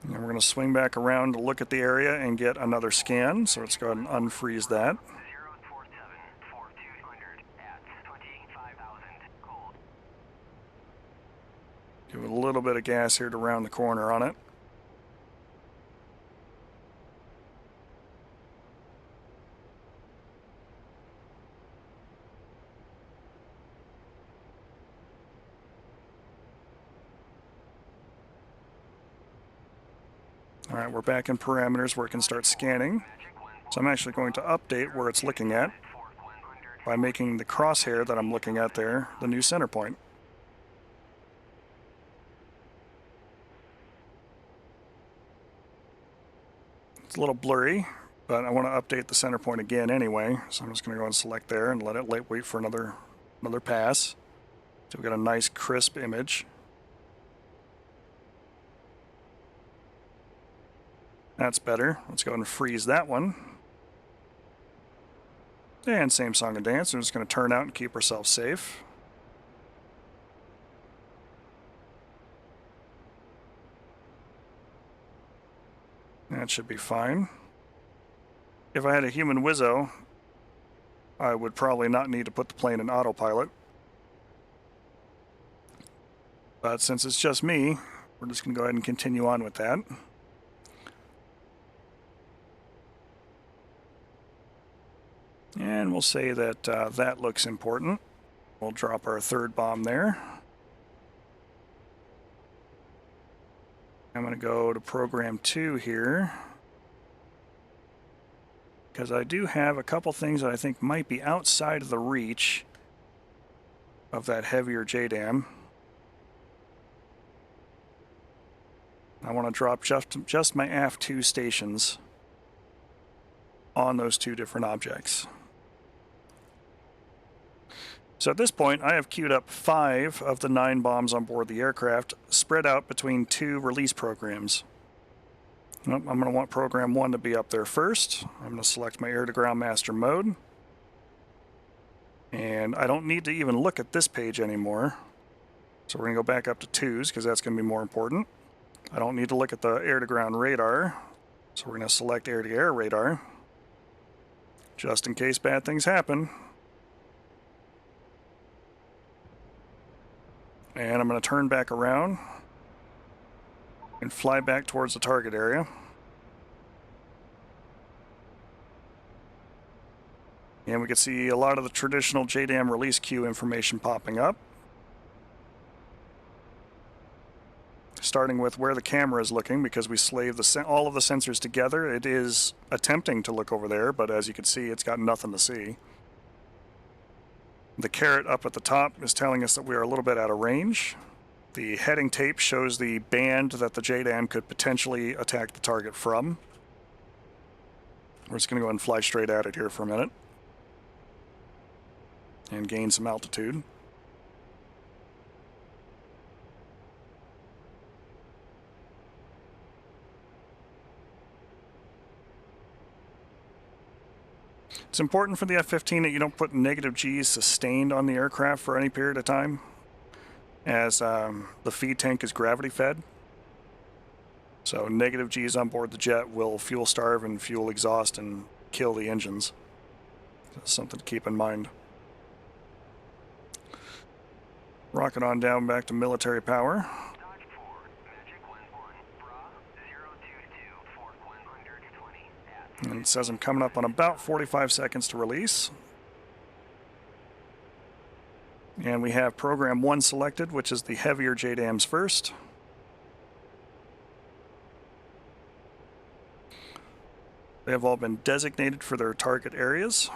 And we're going to swing back around to look at the area and get another scan. So let's go ahead and unfreeze that. 047 for 200 at 25,000 cold. Give it a little bit of gas here to round the corner on it. All right, we're back in parameters where it can start scanning. So I'm actually going to update where it's looking at by making the crosshair that I'm looking at there the new center point. It's a little blurry, but I want to update the center point again anyway. So I'm just going to go and select there and let it wait for another pass. So we got a nice crisp image. That's better. Let's go ahead and freeze that one. And same song and dance. We're just going to turn out and keep ourselves safe. That should be fine. If I had a human wizzo, I would probably not need to put the plane in autopilot. But since it's just me, we're just going to go ahead and continue on with that. And we'll say that that looks important. We'll drop our third bomb there. I'm going to go to program 2 here, because I do have a couple things that I think might be outside of the reach of that heavier JDAM. I want to drop just my AF2 stations on those two different objects. So at this point, I have queued up 5 of the 9 bombs on board the aircraft, spread out between 2 release programs. I'm going to want program 1 to be up there first. I'm going to select my air-to-ground master mode. And I don't need to even look at this page anymore. So we're going to go back up to 2s because that's going to be more important. I don't need to look at the air-to-ground radar. So we're going to select air-to-air radar, just in case bad things happen. And I'm going to turn back around and fly back towards the target area. And we can see a lot of the traditional JDAM release queue information popping up. Starting with where the camera is looking, because we slave all of the sensors together. It is attempting to look over there, but as you can see, it's got nothing to see. The caret up at the top is telling us that we are a little bit out of range. The heading tape shows the band that the JDAM could potentially attack the target from. We're just going to go ahead and fly straight at it here for a minute and gain some altitude. It's important for the F-15 that you don't put negative G's sustained on the aircraft for any period of time, as the feed tank is gravity fed. So negative G's on board the jet will fuel starve and fuel exhaust and kill the engines. That's something to keep in mind. Rocket on down back to military power. And it says I'm coming up on about 45 seconds to release. And we have program 1 selected, which is the heavier JDAMs first. They have all been designated for their target areas.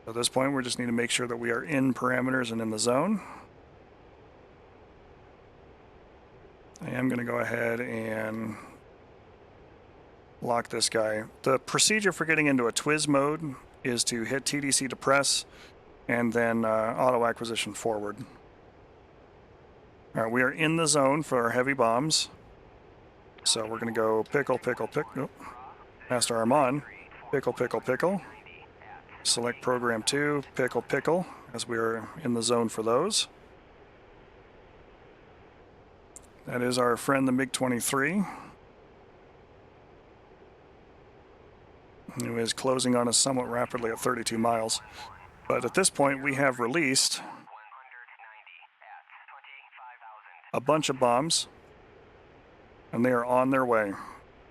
At this point, we just need to make sure that we are in parameters and in the zone. I am going to go ahead and lock this guy. The procedure for getting into a TWIS mode is to hit TDC to press and then auto acquisition forward. All right, we are in the zone for our heavy bombs. So we're going to go pickle, pickle, pickle. Nope. Master arm on. Pickle, pickle, pickle. Select program 2, pickle, pickle, as we are in the zone for those. That is our friend the MiG-23, who is closing on us somewhat rapidly at 32 miles. But at this point, we have released a bunch of bombs, and they are on their way.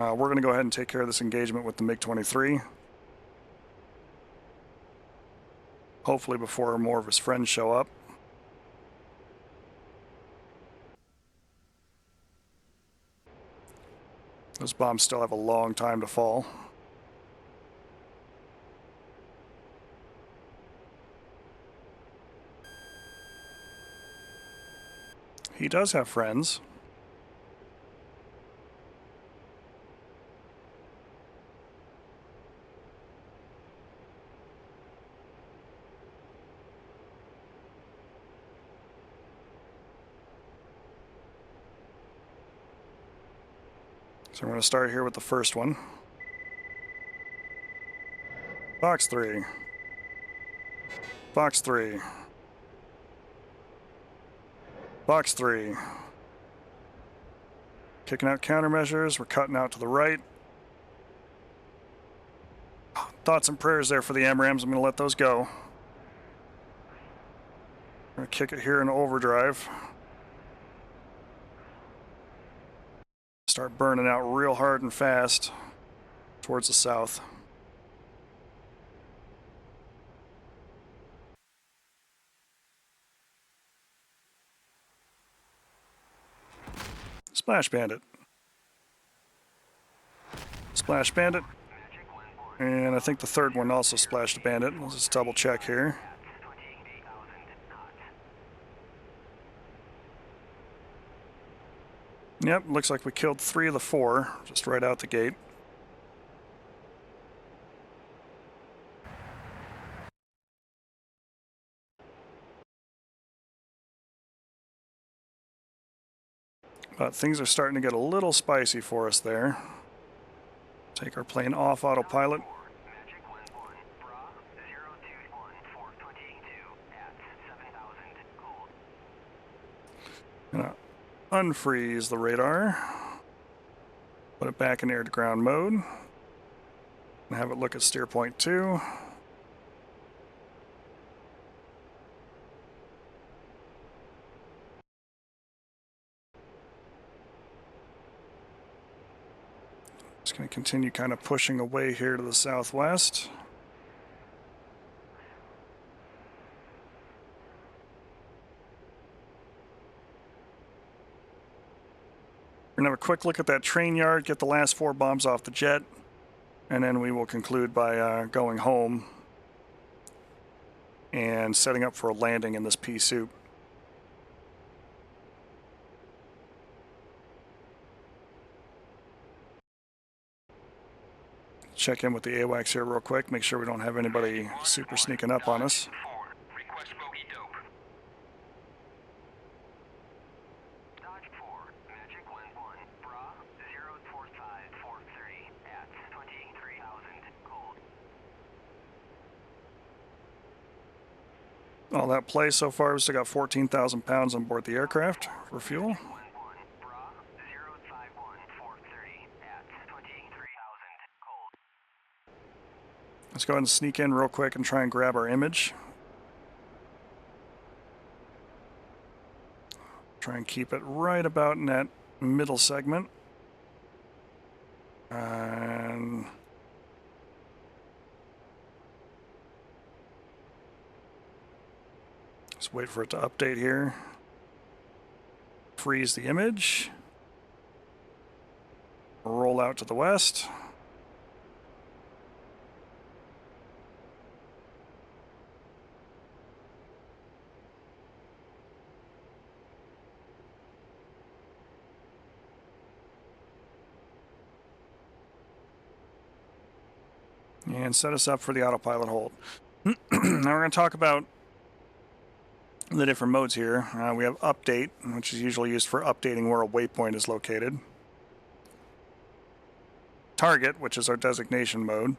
We're going to go ahead and take care of this engagement with the MiG-23. Hopefully before more of his friends show up. Those bombs still have a long time to fall. He does have friends. So I'm going to start here with the first one. Box 3. Box 3. Box 3. Kicking out countermeasures. We're cutting out to the right. Thoughts and prayers there for the AMRAAMs. I'm going to let those go. I'm going to kick it here in overdrive. Start burning out real hard and fast. towards the south. Splash Bandit. Splash Bandit. And I think the third one also splashed a bandit. Let's just double check here. Yep, looks like we killed 3 of the 4 just right out the gate. But things are starting to get a little spicy for us there. Take our plane off autopilot. Gonna unfreeze the radar. Put it back in air-to-ground mode. And have it look at steer point 2. Just going to continue kind of pushing away here to the southwest. We're going to have a quick look at that train yard, get the last 4 bombs off the jet, and then we will conclude by going home and setting up for a landing in this pea soup. Check in with the AWACS here real quick, make sure we don't have anybody super sneaking up on us. Request bogey dope. Dodge 4, Magic 1-1, Bra 045430 at 23,000 cold. All that play so far, we still got 14,000 pounds on board the aircraft for fuel. 1-1, Bra 051430 at 23,000 cold. Let's go ahead and sneak in real quick and try and grab our image. Try and keep it right about in that middle segment. And just wait for it to update here. Freeze the image. Roll out to the west. And set us up for the autopilot hold. Now we're going to talk about the different modes here. We have update, which is usually used for updating where a waypoint is located. Target, which is our designation mode.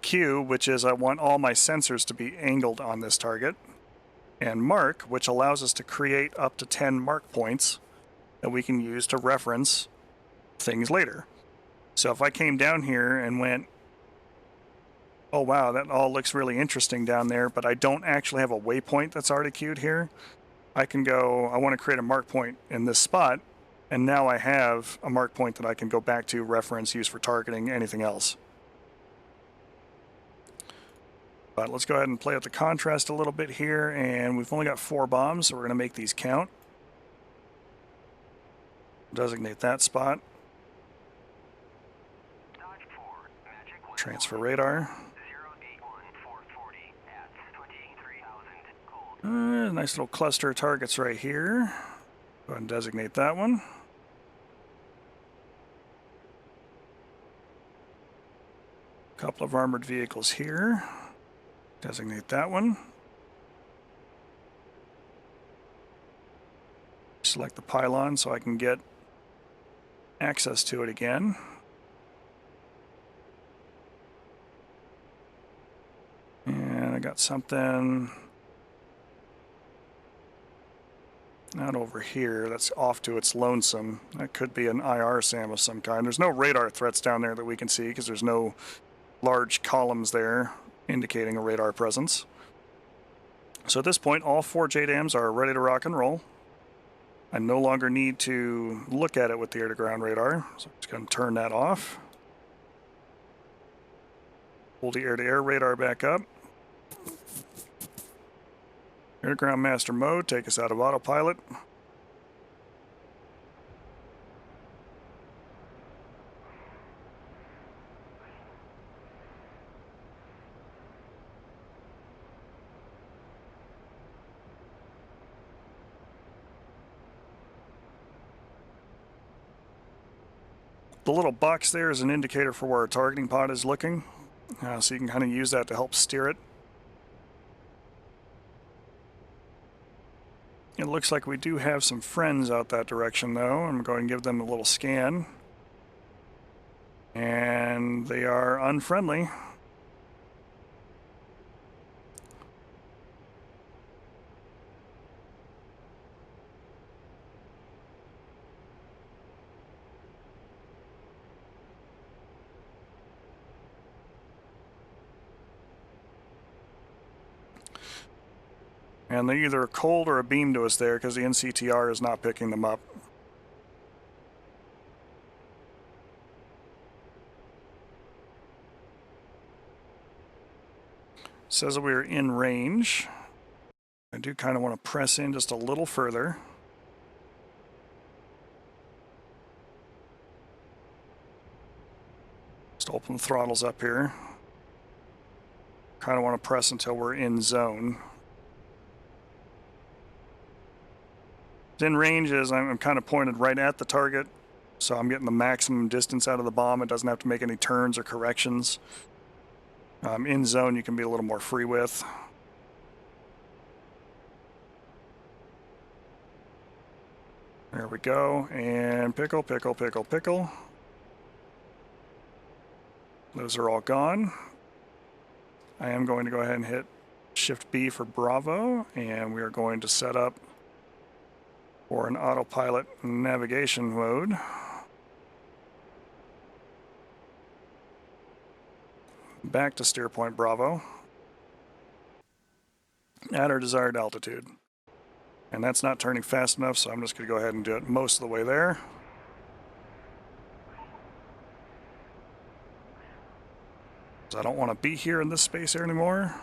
Q, which is I want all my sensors to be angled on this target. And mark, which allows us to create up to 10 mark points that we can use to reference things later. So if I came down here and went, oh wow, that all looks really interesting down there, but I don't actually have a waypoint that's already queued here, I can go, I want to create a mark point in this spot, and now I have a mark point that I can go back to, reference, use for targeting, anything else. But let's go ahead and play with the contrast a little bit here, and we've only got 4 bombs, so we're going to make these count. Designate that spot. Transfer radar. Nice little cluster of targets right here. Go ahead and designate that one. Couple of armored vehicles here. Designate that one. Select the pylon so I can get access to it again. And I got something not over here that's off to its lonesome. That could be an IR SAM of some kind. There's no radar threats down there that we can see because there's no large columns there indicating a radar presence. So at this point, all 4 JDAMs are ready to rock and roll. I no longer need to look at it with the air-to-ground radar, so I'm just going to turn that off. Pull the air-to-air radar back up. Air-to-ground master mode, take us out of autopilot. The little box there is an indicator for where our targeting pod is looking, so you can kind of use that to help steer it. It looks like we do have some friends out that direction, though. I'm going to give them a little scan. And they are unfriendly. And they're either a cold or a beam to us there because the NCTR is not picking them up. Says that we are in range. I do kind of want to press in just a little further. Just open the throttles up here. Kind of want to press until we're in zone. In range is I'm kind of pointed right at the target, so I'm getting the maximum distance out of the bomb. It doesn't have to make any turns or corrections. In zone, you can be a little more free with. There we go, and pickle, pickle, pickle, pickle. Those are all gone. I am going to go ahead and hit Shift B for Bravo, and we are going to set up for an autopilot navigation mode. Back to steer point Bravo at our desired altitude. And that's not turning fast enough, so I'm just going to go ahead and do it most of the way there. So I don't want to be here in this space here anymore.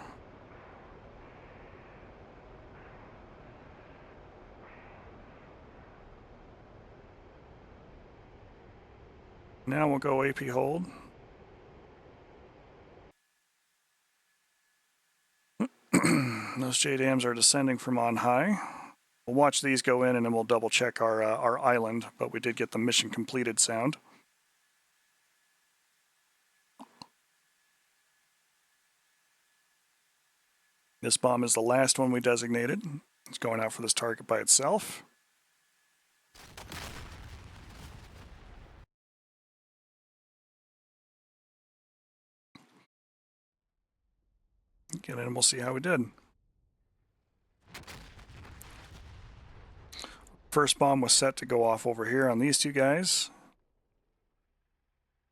Now we'll go AP hold. Those JDAMs are descending from on high. We'll watch these go in and then we'll double check our island, but we did get the mission completed sound. This bomb is the last one we designated. It's going out for this target by itself. Get in and we'll see how we did. First bomb was set to go off over here on these two guys.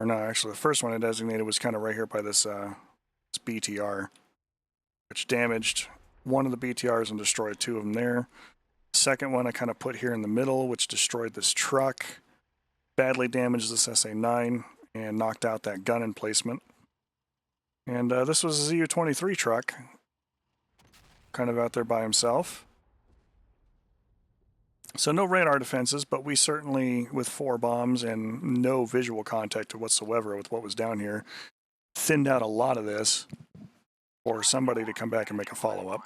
Or no, actually the first one I designated was kind of right here by this BTR, which damaged one of the BTRs and destroyed two of them there. Second one I kind of put here in the middle, which destroyed this truck, badly damaged this SA-9, and knocked out that gun emplacement. And this was a ZU-23 truck, kind of out there by himself. So no radar defenses, but we certainly, with 4 bombs and no visual contact whatsoever with what was down here, thinned out a lot of this for somebody to come back and make a follow-up.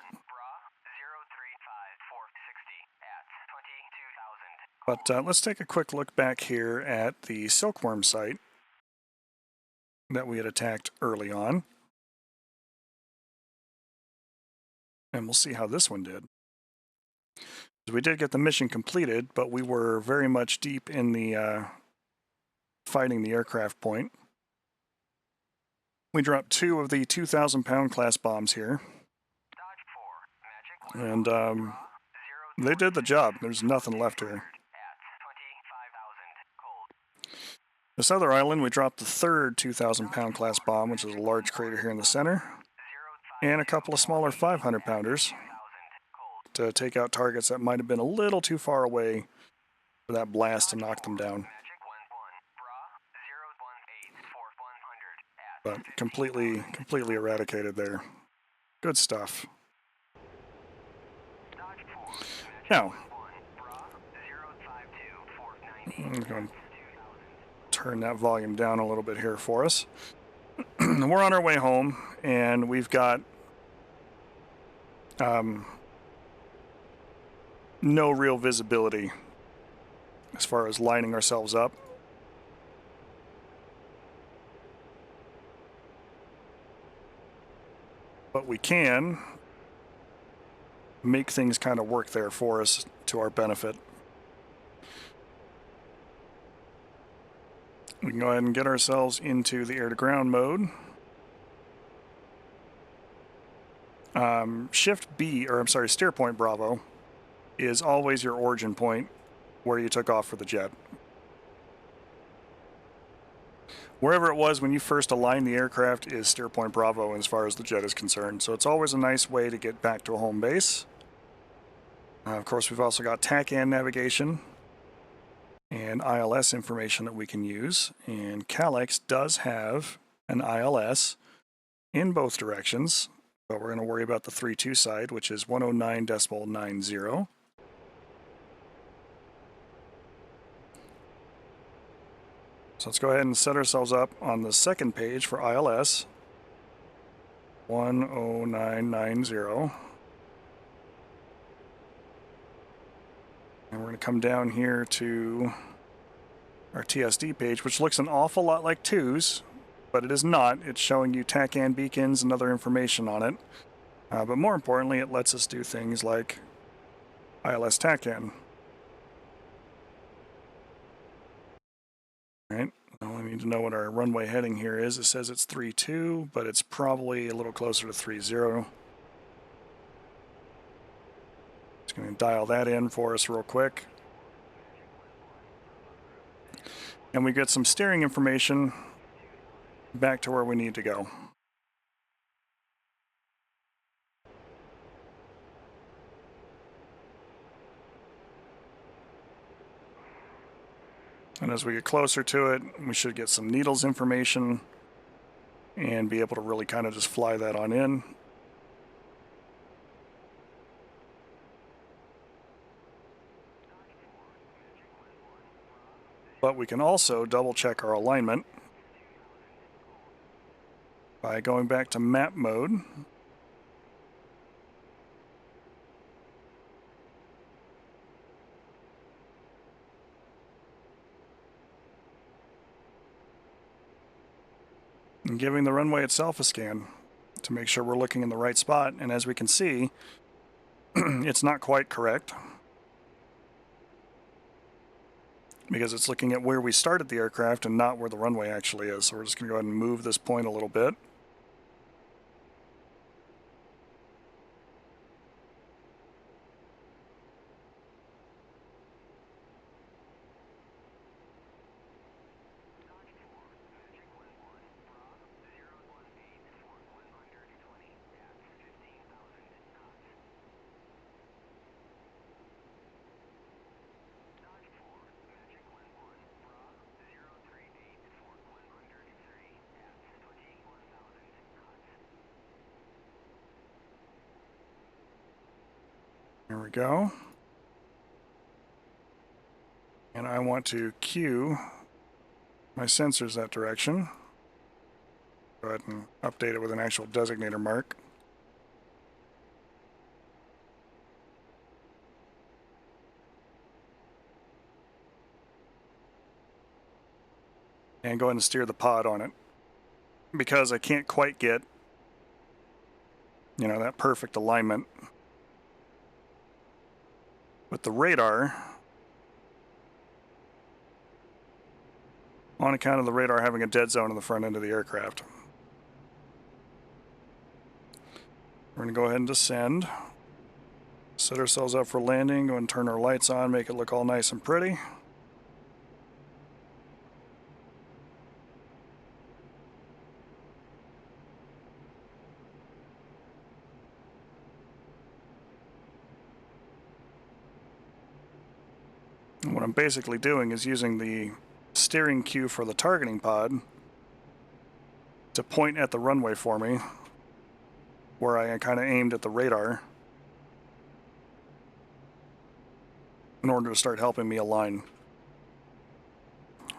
But let's take a quick look back here at the Silkworm site that we had attacked early on. And we'll see how this one did. We did get the mission completed, but we were very much deep in the fighting the aircraft point. We dropped 2 of the 2,000-pound class bombs here. And they did the job. There's nothing left here. This other island, we dropped the 3rd 2,000-pound class bomb, which is a large crater here in the center, and a couple of smaller 500-pounders to take out targets that might have been a little too far away for that blast to knock them down. but completely eradicated there. Good stuff. Now, I'm going to turn that volume down a little bit here for us. We're on our way home, and we've got no real visibility as far as lining ourselves up. But we can make things kind of work there for us to our benefit. We can go ahead and get ourselves into the air-to-ground mode. Shift B, or I'm sorry, steer point Bravo, is always your origin point where you took off for the jet. Wherever it was when you first aligned the aircraft is steer point Bravo as far as the jet is concerned. So it's always a nice way to get back to a home base. Of course, we've also got TACAN navigation and ILS information that we can use. And Calyx does have an ILS in both directions, but we're going to worry about the 3.2 side, which is 109.90. So let's go ahead and set ourselves up on the second page for ILS, 109.90. And we're going to come down here to our TSD page, which looks an awful lot like 2's, but it is not. It's showing you TACAN beacons and other information on it. But more importantly, it lets us do things like ILS TACAN. All right, now we need to know what our runway heading here is. It says it's 3.2, but it's probably a little closer to 3.0. Just going to dial that in for us real quick. And we get some steering information back to where we need to go. And as we get closer to it, we should get some needles information and be able to really kind of just fly that on in. But we can also double check our alignment by going back to map mode. And giving the runway itself a scan to make sure we're looking in the right spot. And as we can see, it's not quite correct because it's looking at where we started the aircraft and not where the runway actually is. So we're just going to go ahead and move this point a little bit. There we go. And I want to cue my sensors that direction. Go ahead and update it with an actual designator mark. And go ahead and steer the pod on it. Because I can't quite get, that perfect alignment with the radar, on account of the radar having a dead zone in the front end of the aircraft. We're going to go ahead and descend, set ourselves up for landing, go and turn our lights on, make it look all nice and pretty. And what I'm basically doing is using the steering cue for the targeting pod to point at the runway for me, where I kind of aimed at the radar, in order to start helping me align.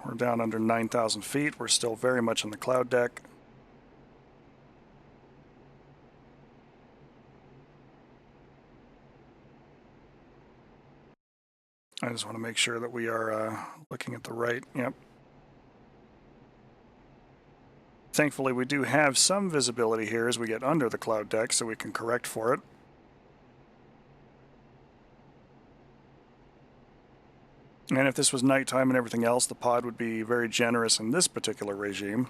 We're down under 9,000 feet. We're still very much in the cloud deck. I just want to make sure that we are looking at the right. Yep. Thankfully, we do have some visibility here as we get under the cloud deck, so we can correct for it. And if this was nighttime and everything else, the pod would be very generous in this particular regime.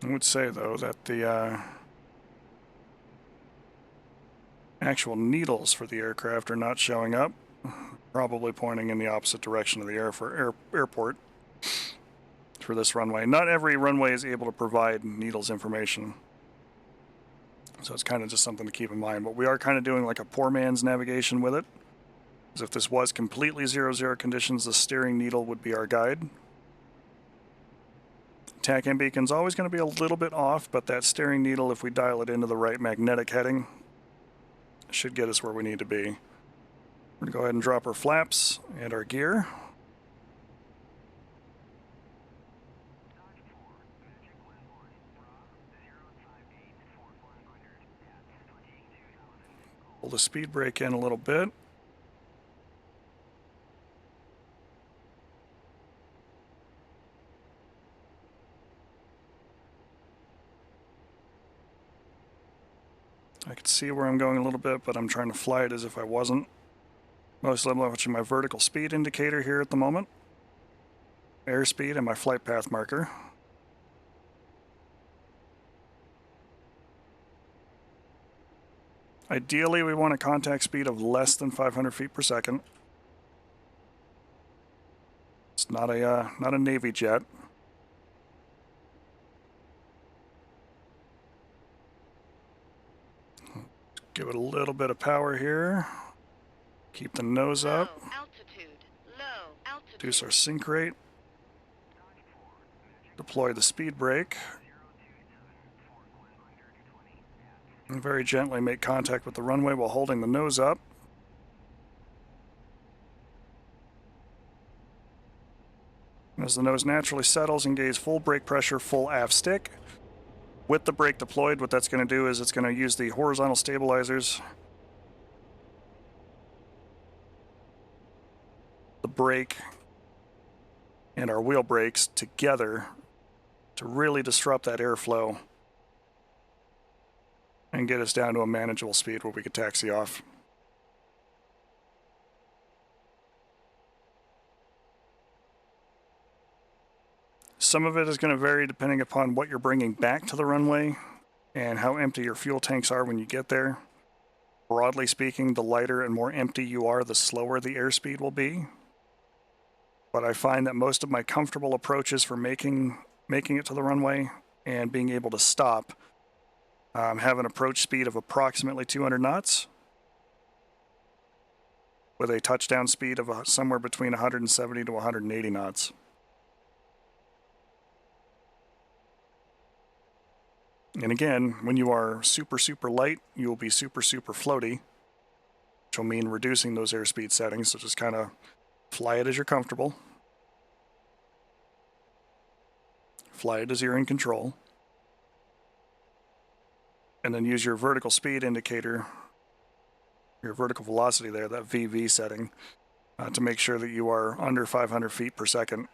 I would say, though, that the actual needles for the aircraft are not showing up, probably pointing in the opposite direction of the airport for this runway. Not every runway is able to provide needles information, so it's kind of just something to keep in mind. But we are kind of doing like a poor man's navigation with it, because if this was completely 0-0 conditions, the steering needle would be our guide. TACAM beacon's always going to be a little bit off, but that steering needle, if we dial it into the right magnetic heading, should get us where we need to be. We're going to go ahead and drop our flaps and our gear. Pull the speed brake in a little bit. I can see where I'm going a little bit, but I'm trying to fly it as if I wasn't. Mostly I'm watching my vertical speed indicator here at the moment, airspeed, and my flight path marker. Ideally, we want a contact speed of less than 500 feet per second. It's not a Navy jet. Give it a little bit of power here. Keep the nose up. Low altitude. Low altitude. Reduce our sync rate. Deploy the speed brake. And very gently make contact with the runway while holding the nose up. As the nose naturally settles, engage full brake pressure, full aft stick. With the brake deployed, what that's going to do is it's going to use the horizontal stabilizers, the brake, and our wheel brakes together to really disrupt that airflow and get us down to a manageable speed where we could taxi off. Some of it is going to vary depending upon what you're bringing back to the runway and how empty your fuel tanks are when you get there. Broadly speaking, the lighter and more empty you are, the slower the airspeed will be. But I find that most of my comfortable approaches for making it to the runway and being able to stop have an approach speed of approximately 200 knots with a touchdown speed of somewhere between 170 to 180 knots. And again, when you are super, super light, you will be super, super floaty, which will mean reducing those airspeed settings. So just kind of fly it as you're comfortable. Fly it as you're in control. And then use your vertical speed indicator, your vertical velocity there, that VV setting, to make sure that you are under 500 feet per second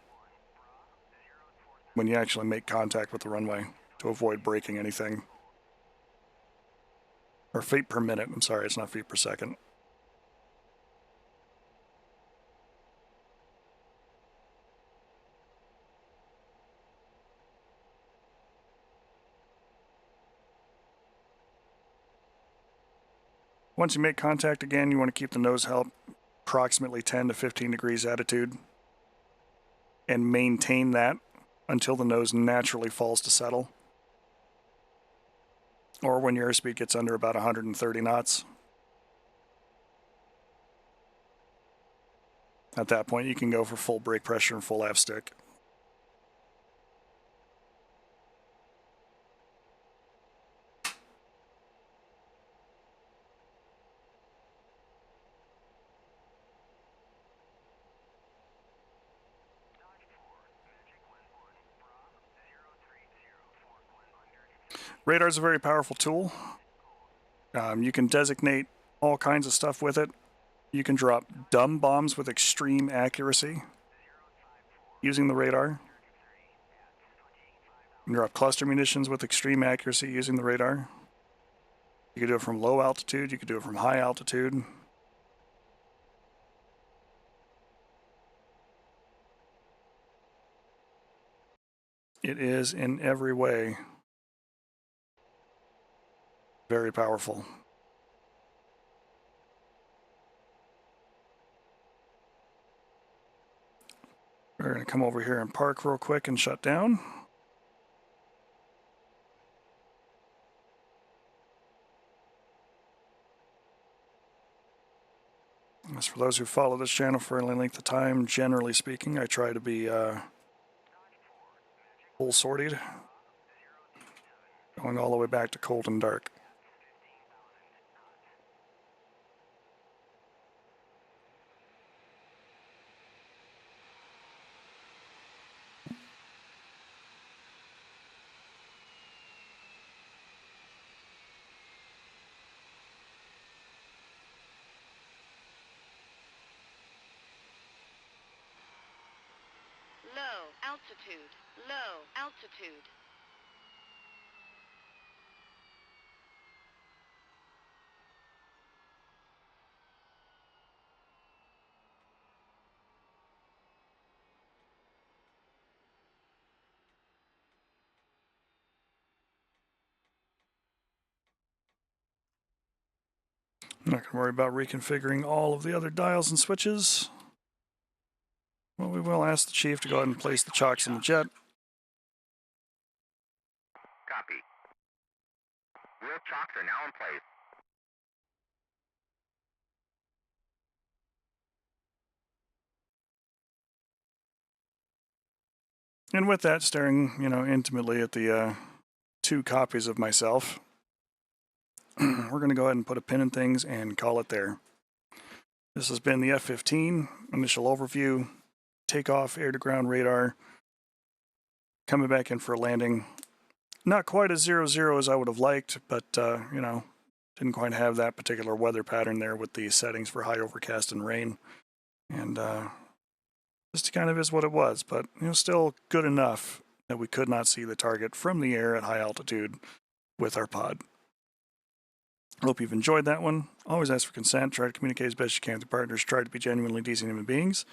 when you actually make contact with the runway, to avoid breaking anything. Or feet per minute, I'm sorry, it's not feet per second. Once you make contact again, you want to keep the nose held approximately 10 to 15 degrees attitude and maintain that until the nose naturally falls to settle, or when your airspeed gets under about 130 knots. At that point, you can go for full brake pressure and full aft stick. Radar is a very powerful tool. You can designate all kinds of stuff with it. You can drop dumb bombs with extreme accuracy using the radar. You can drop cluster munitions with extreme accuracy using the radar. You can do it from low altitude. You can do it from high altitude. It is in every way very powerful. We're going to come over here and park real quick and shut down. As for those who follow this channel for any length of time, generally speaking, I try to be full sortied, going all the way back to cold and dark. Low altitude. Low altitude. I'm not going to worry about reconfiguring all of the other dials and switches. Well, we will ask the chief to go ahead and place the chocks in the jet. Copy. Wheel chocks are now in place. And with that, staring, intimately at the 2 copies of myself, we're going to go ahead and put a pin in things and call it there. This has been the F-15 initial overview, takeoff, air-to-ground radar, coming back in for a landing. Not quite as 0-0 as I would have liked, but, didn't quite have that particular weather pattern there with the settings for high overcast and rain. And just kind of is what it was, but still good enough that we could not see the target from the air at high altitude with our pod. Hope you've enjoyed that one. Always ask for consent. Try to communicate as best you can with your partners. Try to be genuinely decent human beings.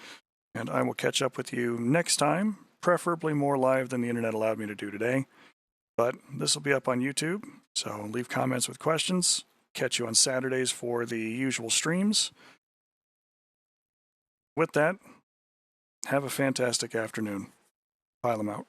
And I will catch up with you next time, preferably more live than the internet allowed me to do today. But this will be up on YouTube, so leave comments with questions. Catch you on Saturdays for the usual streams. With that, have a fantastic afternoon. Pilum out.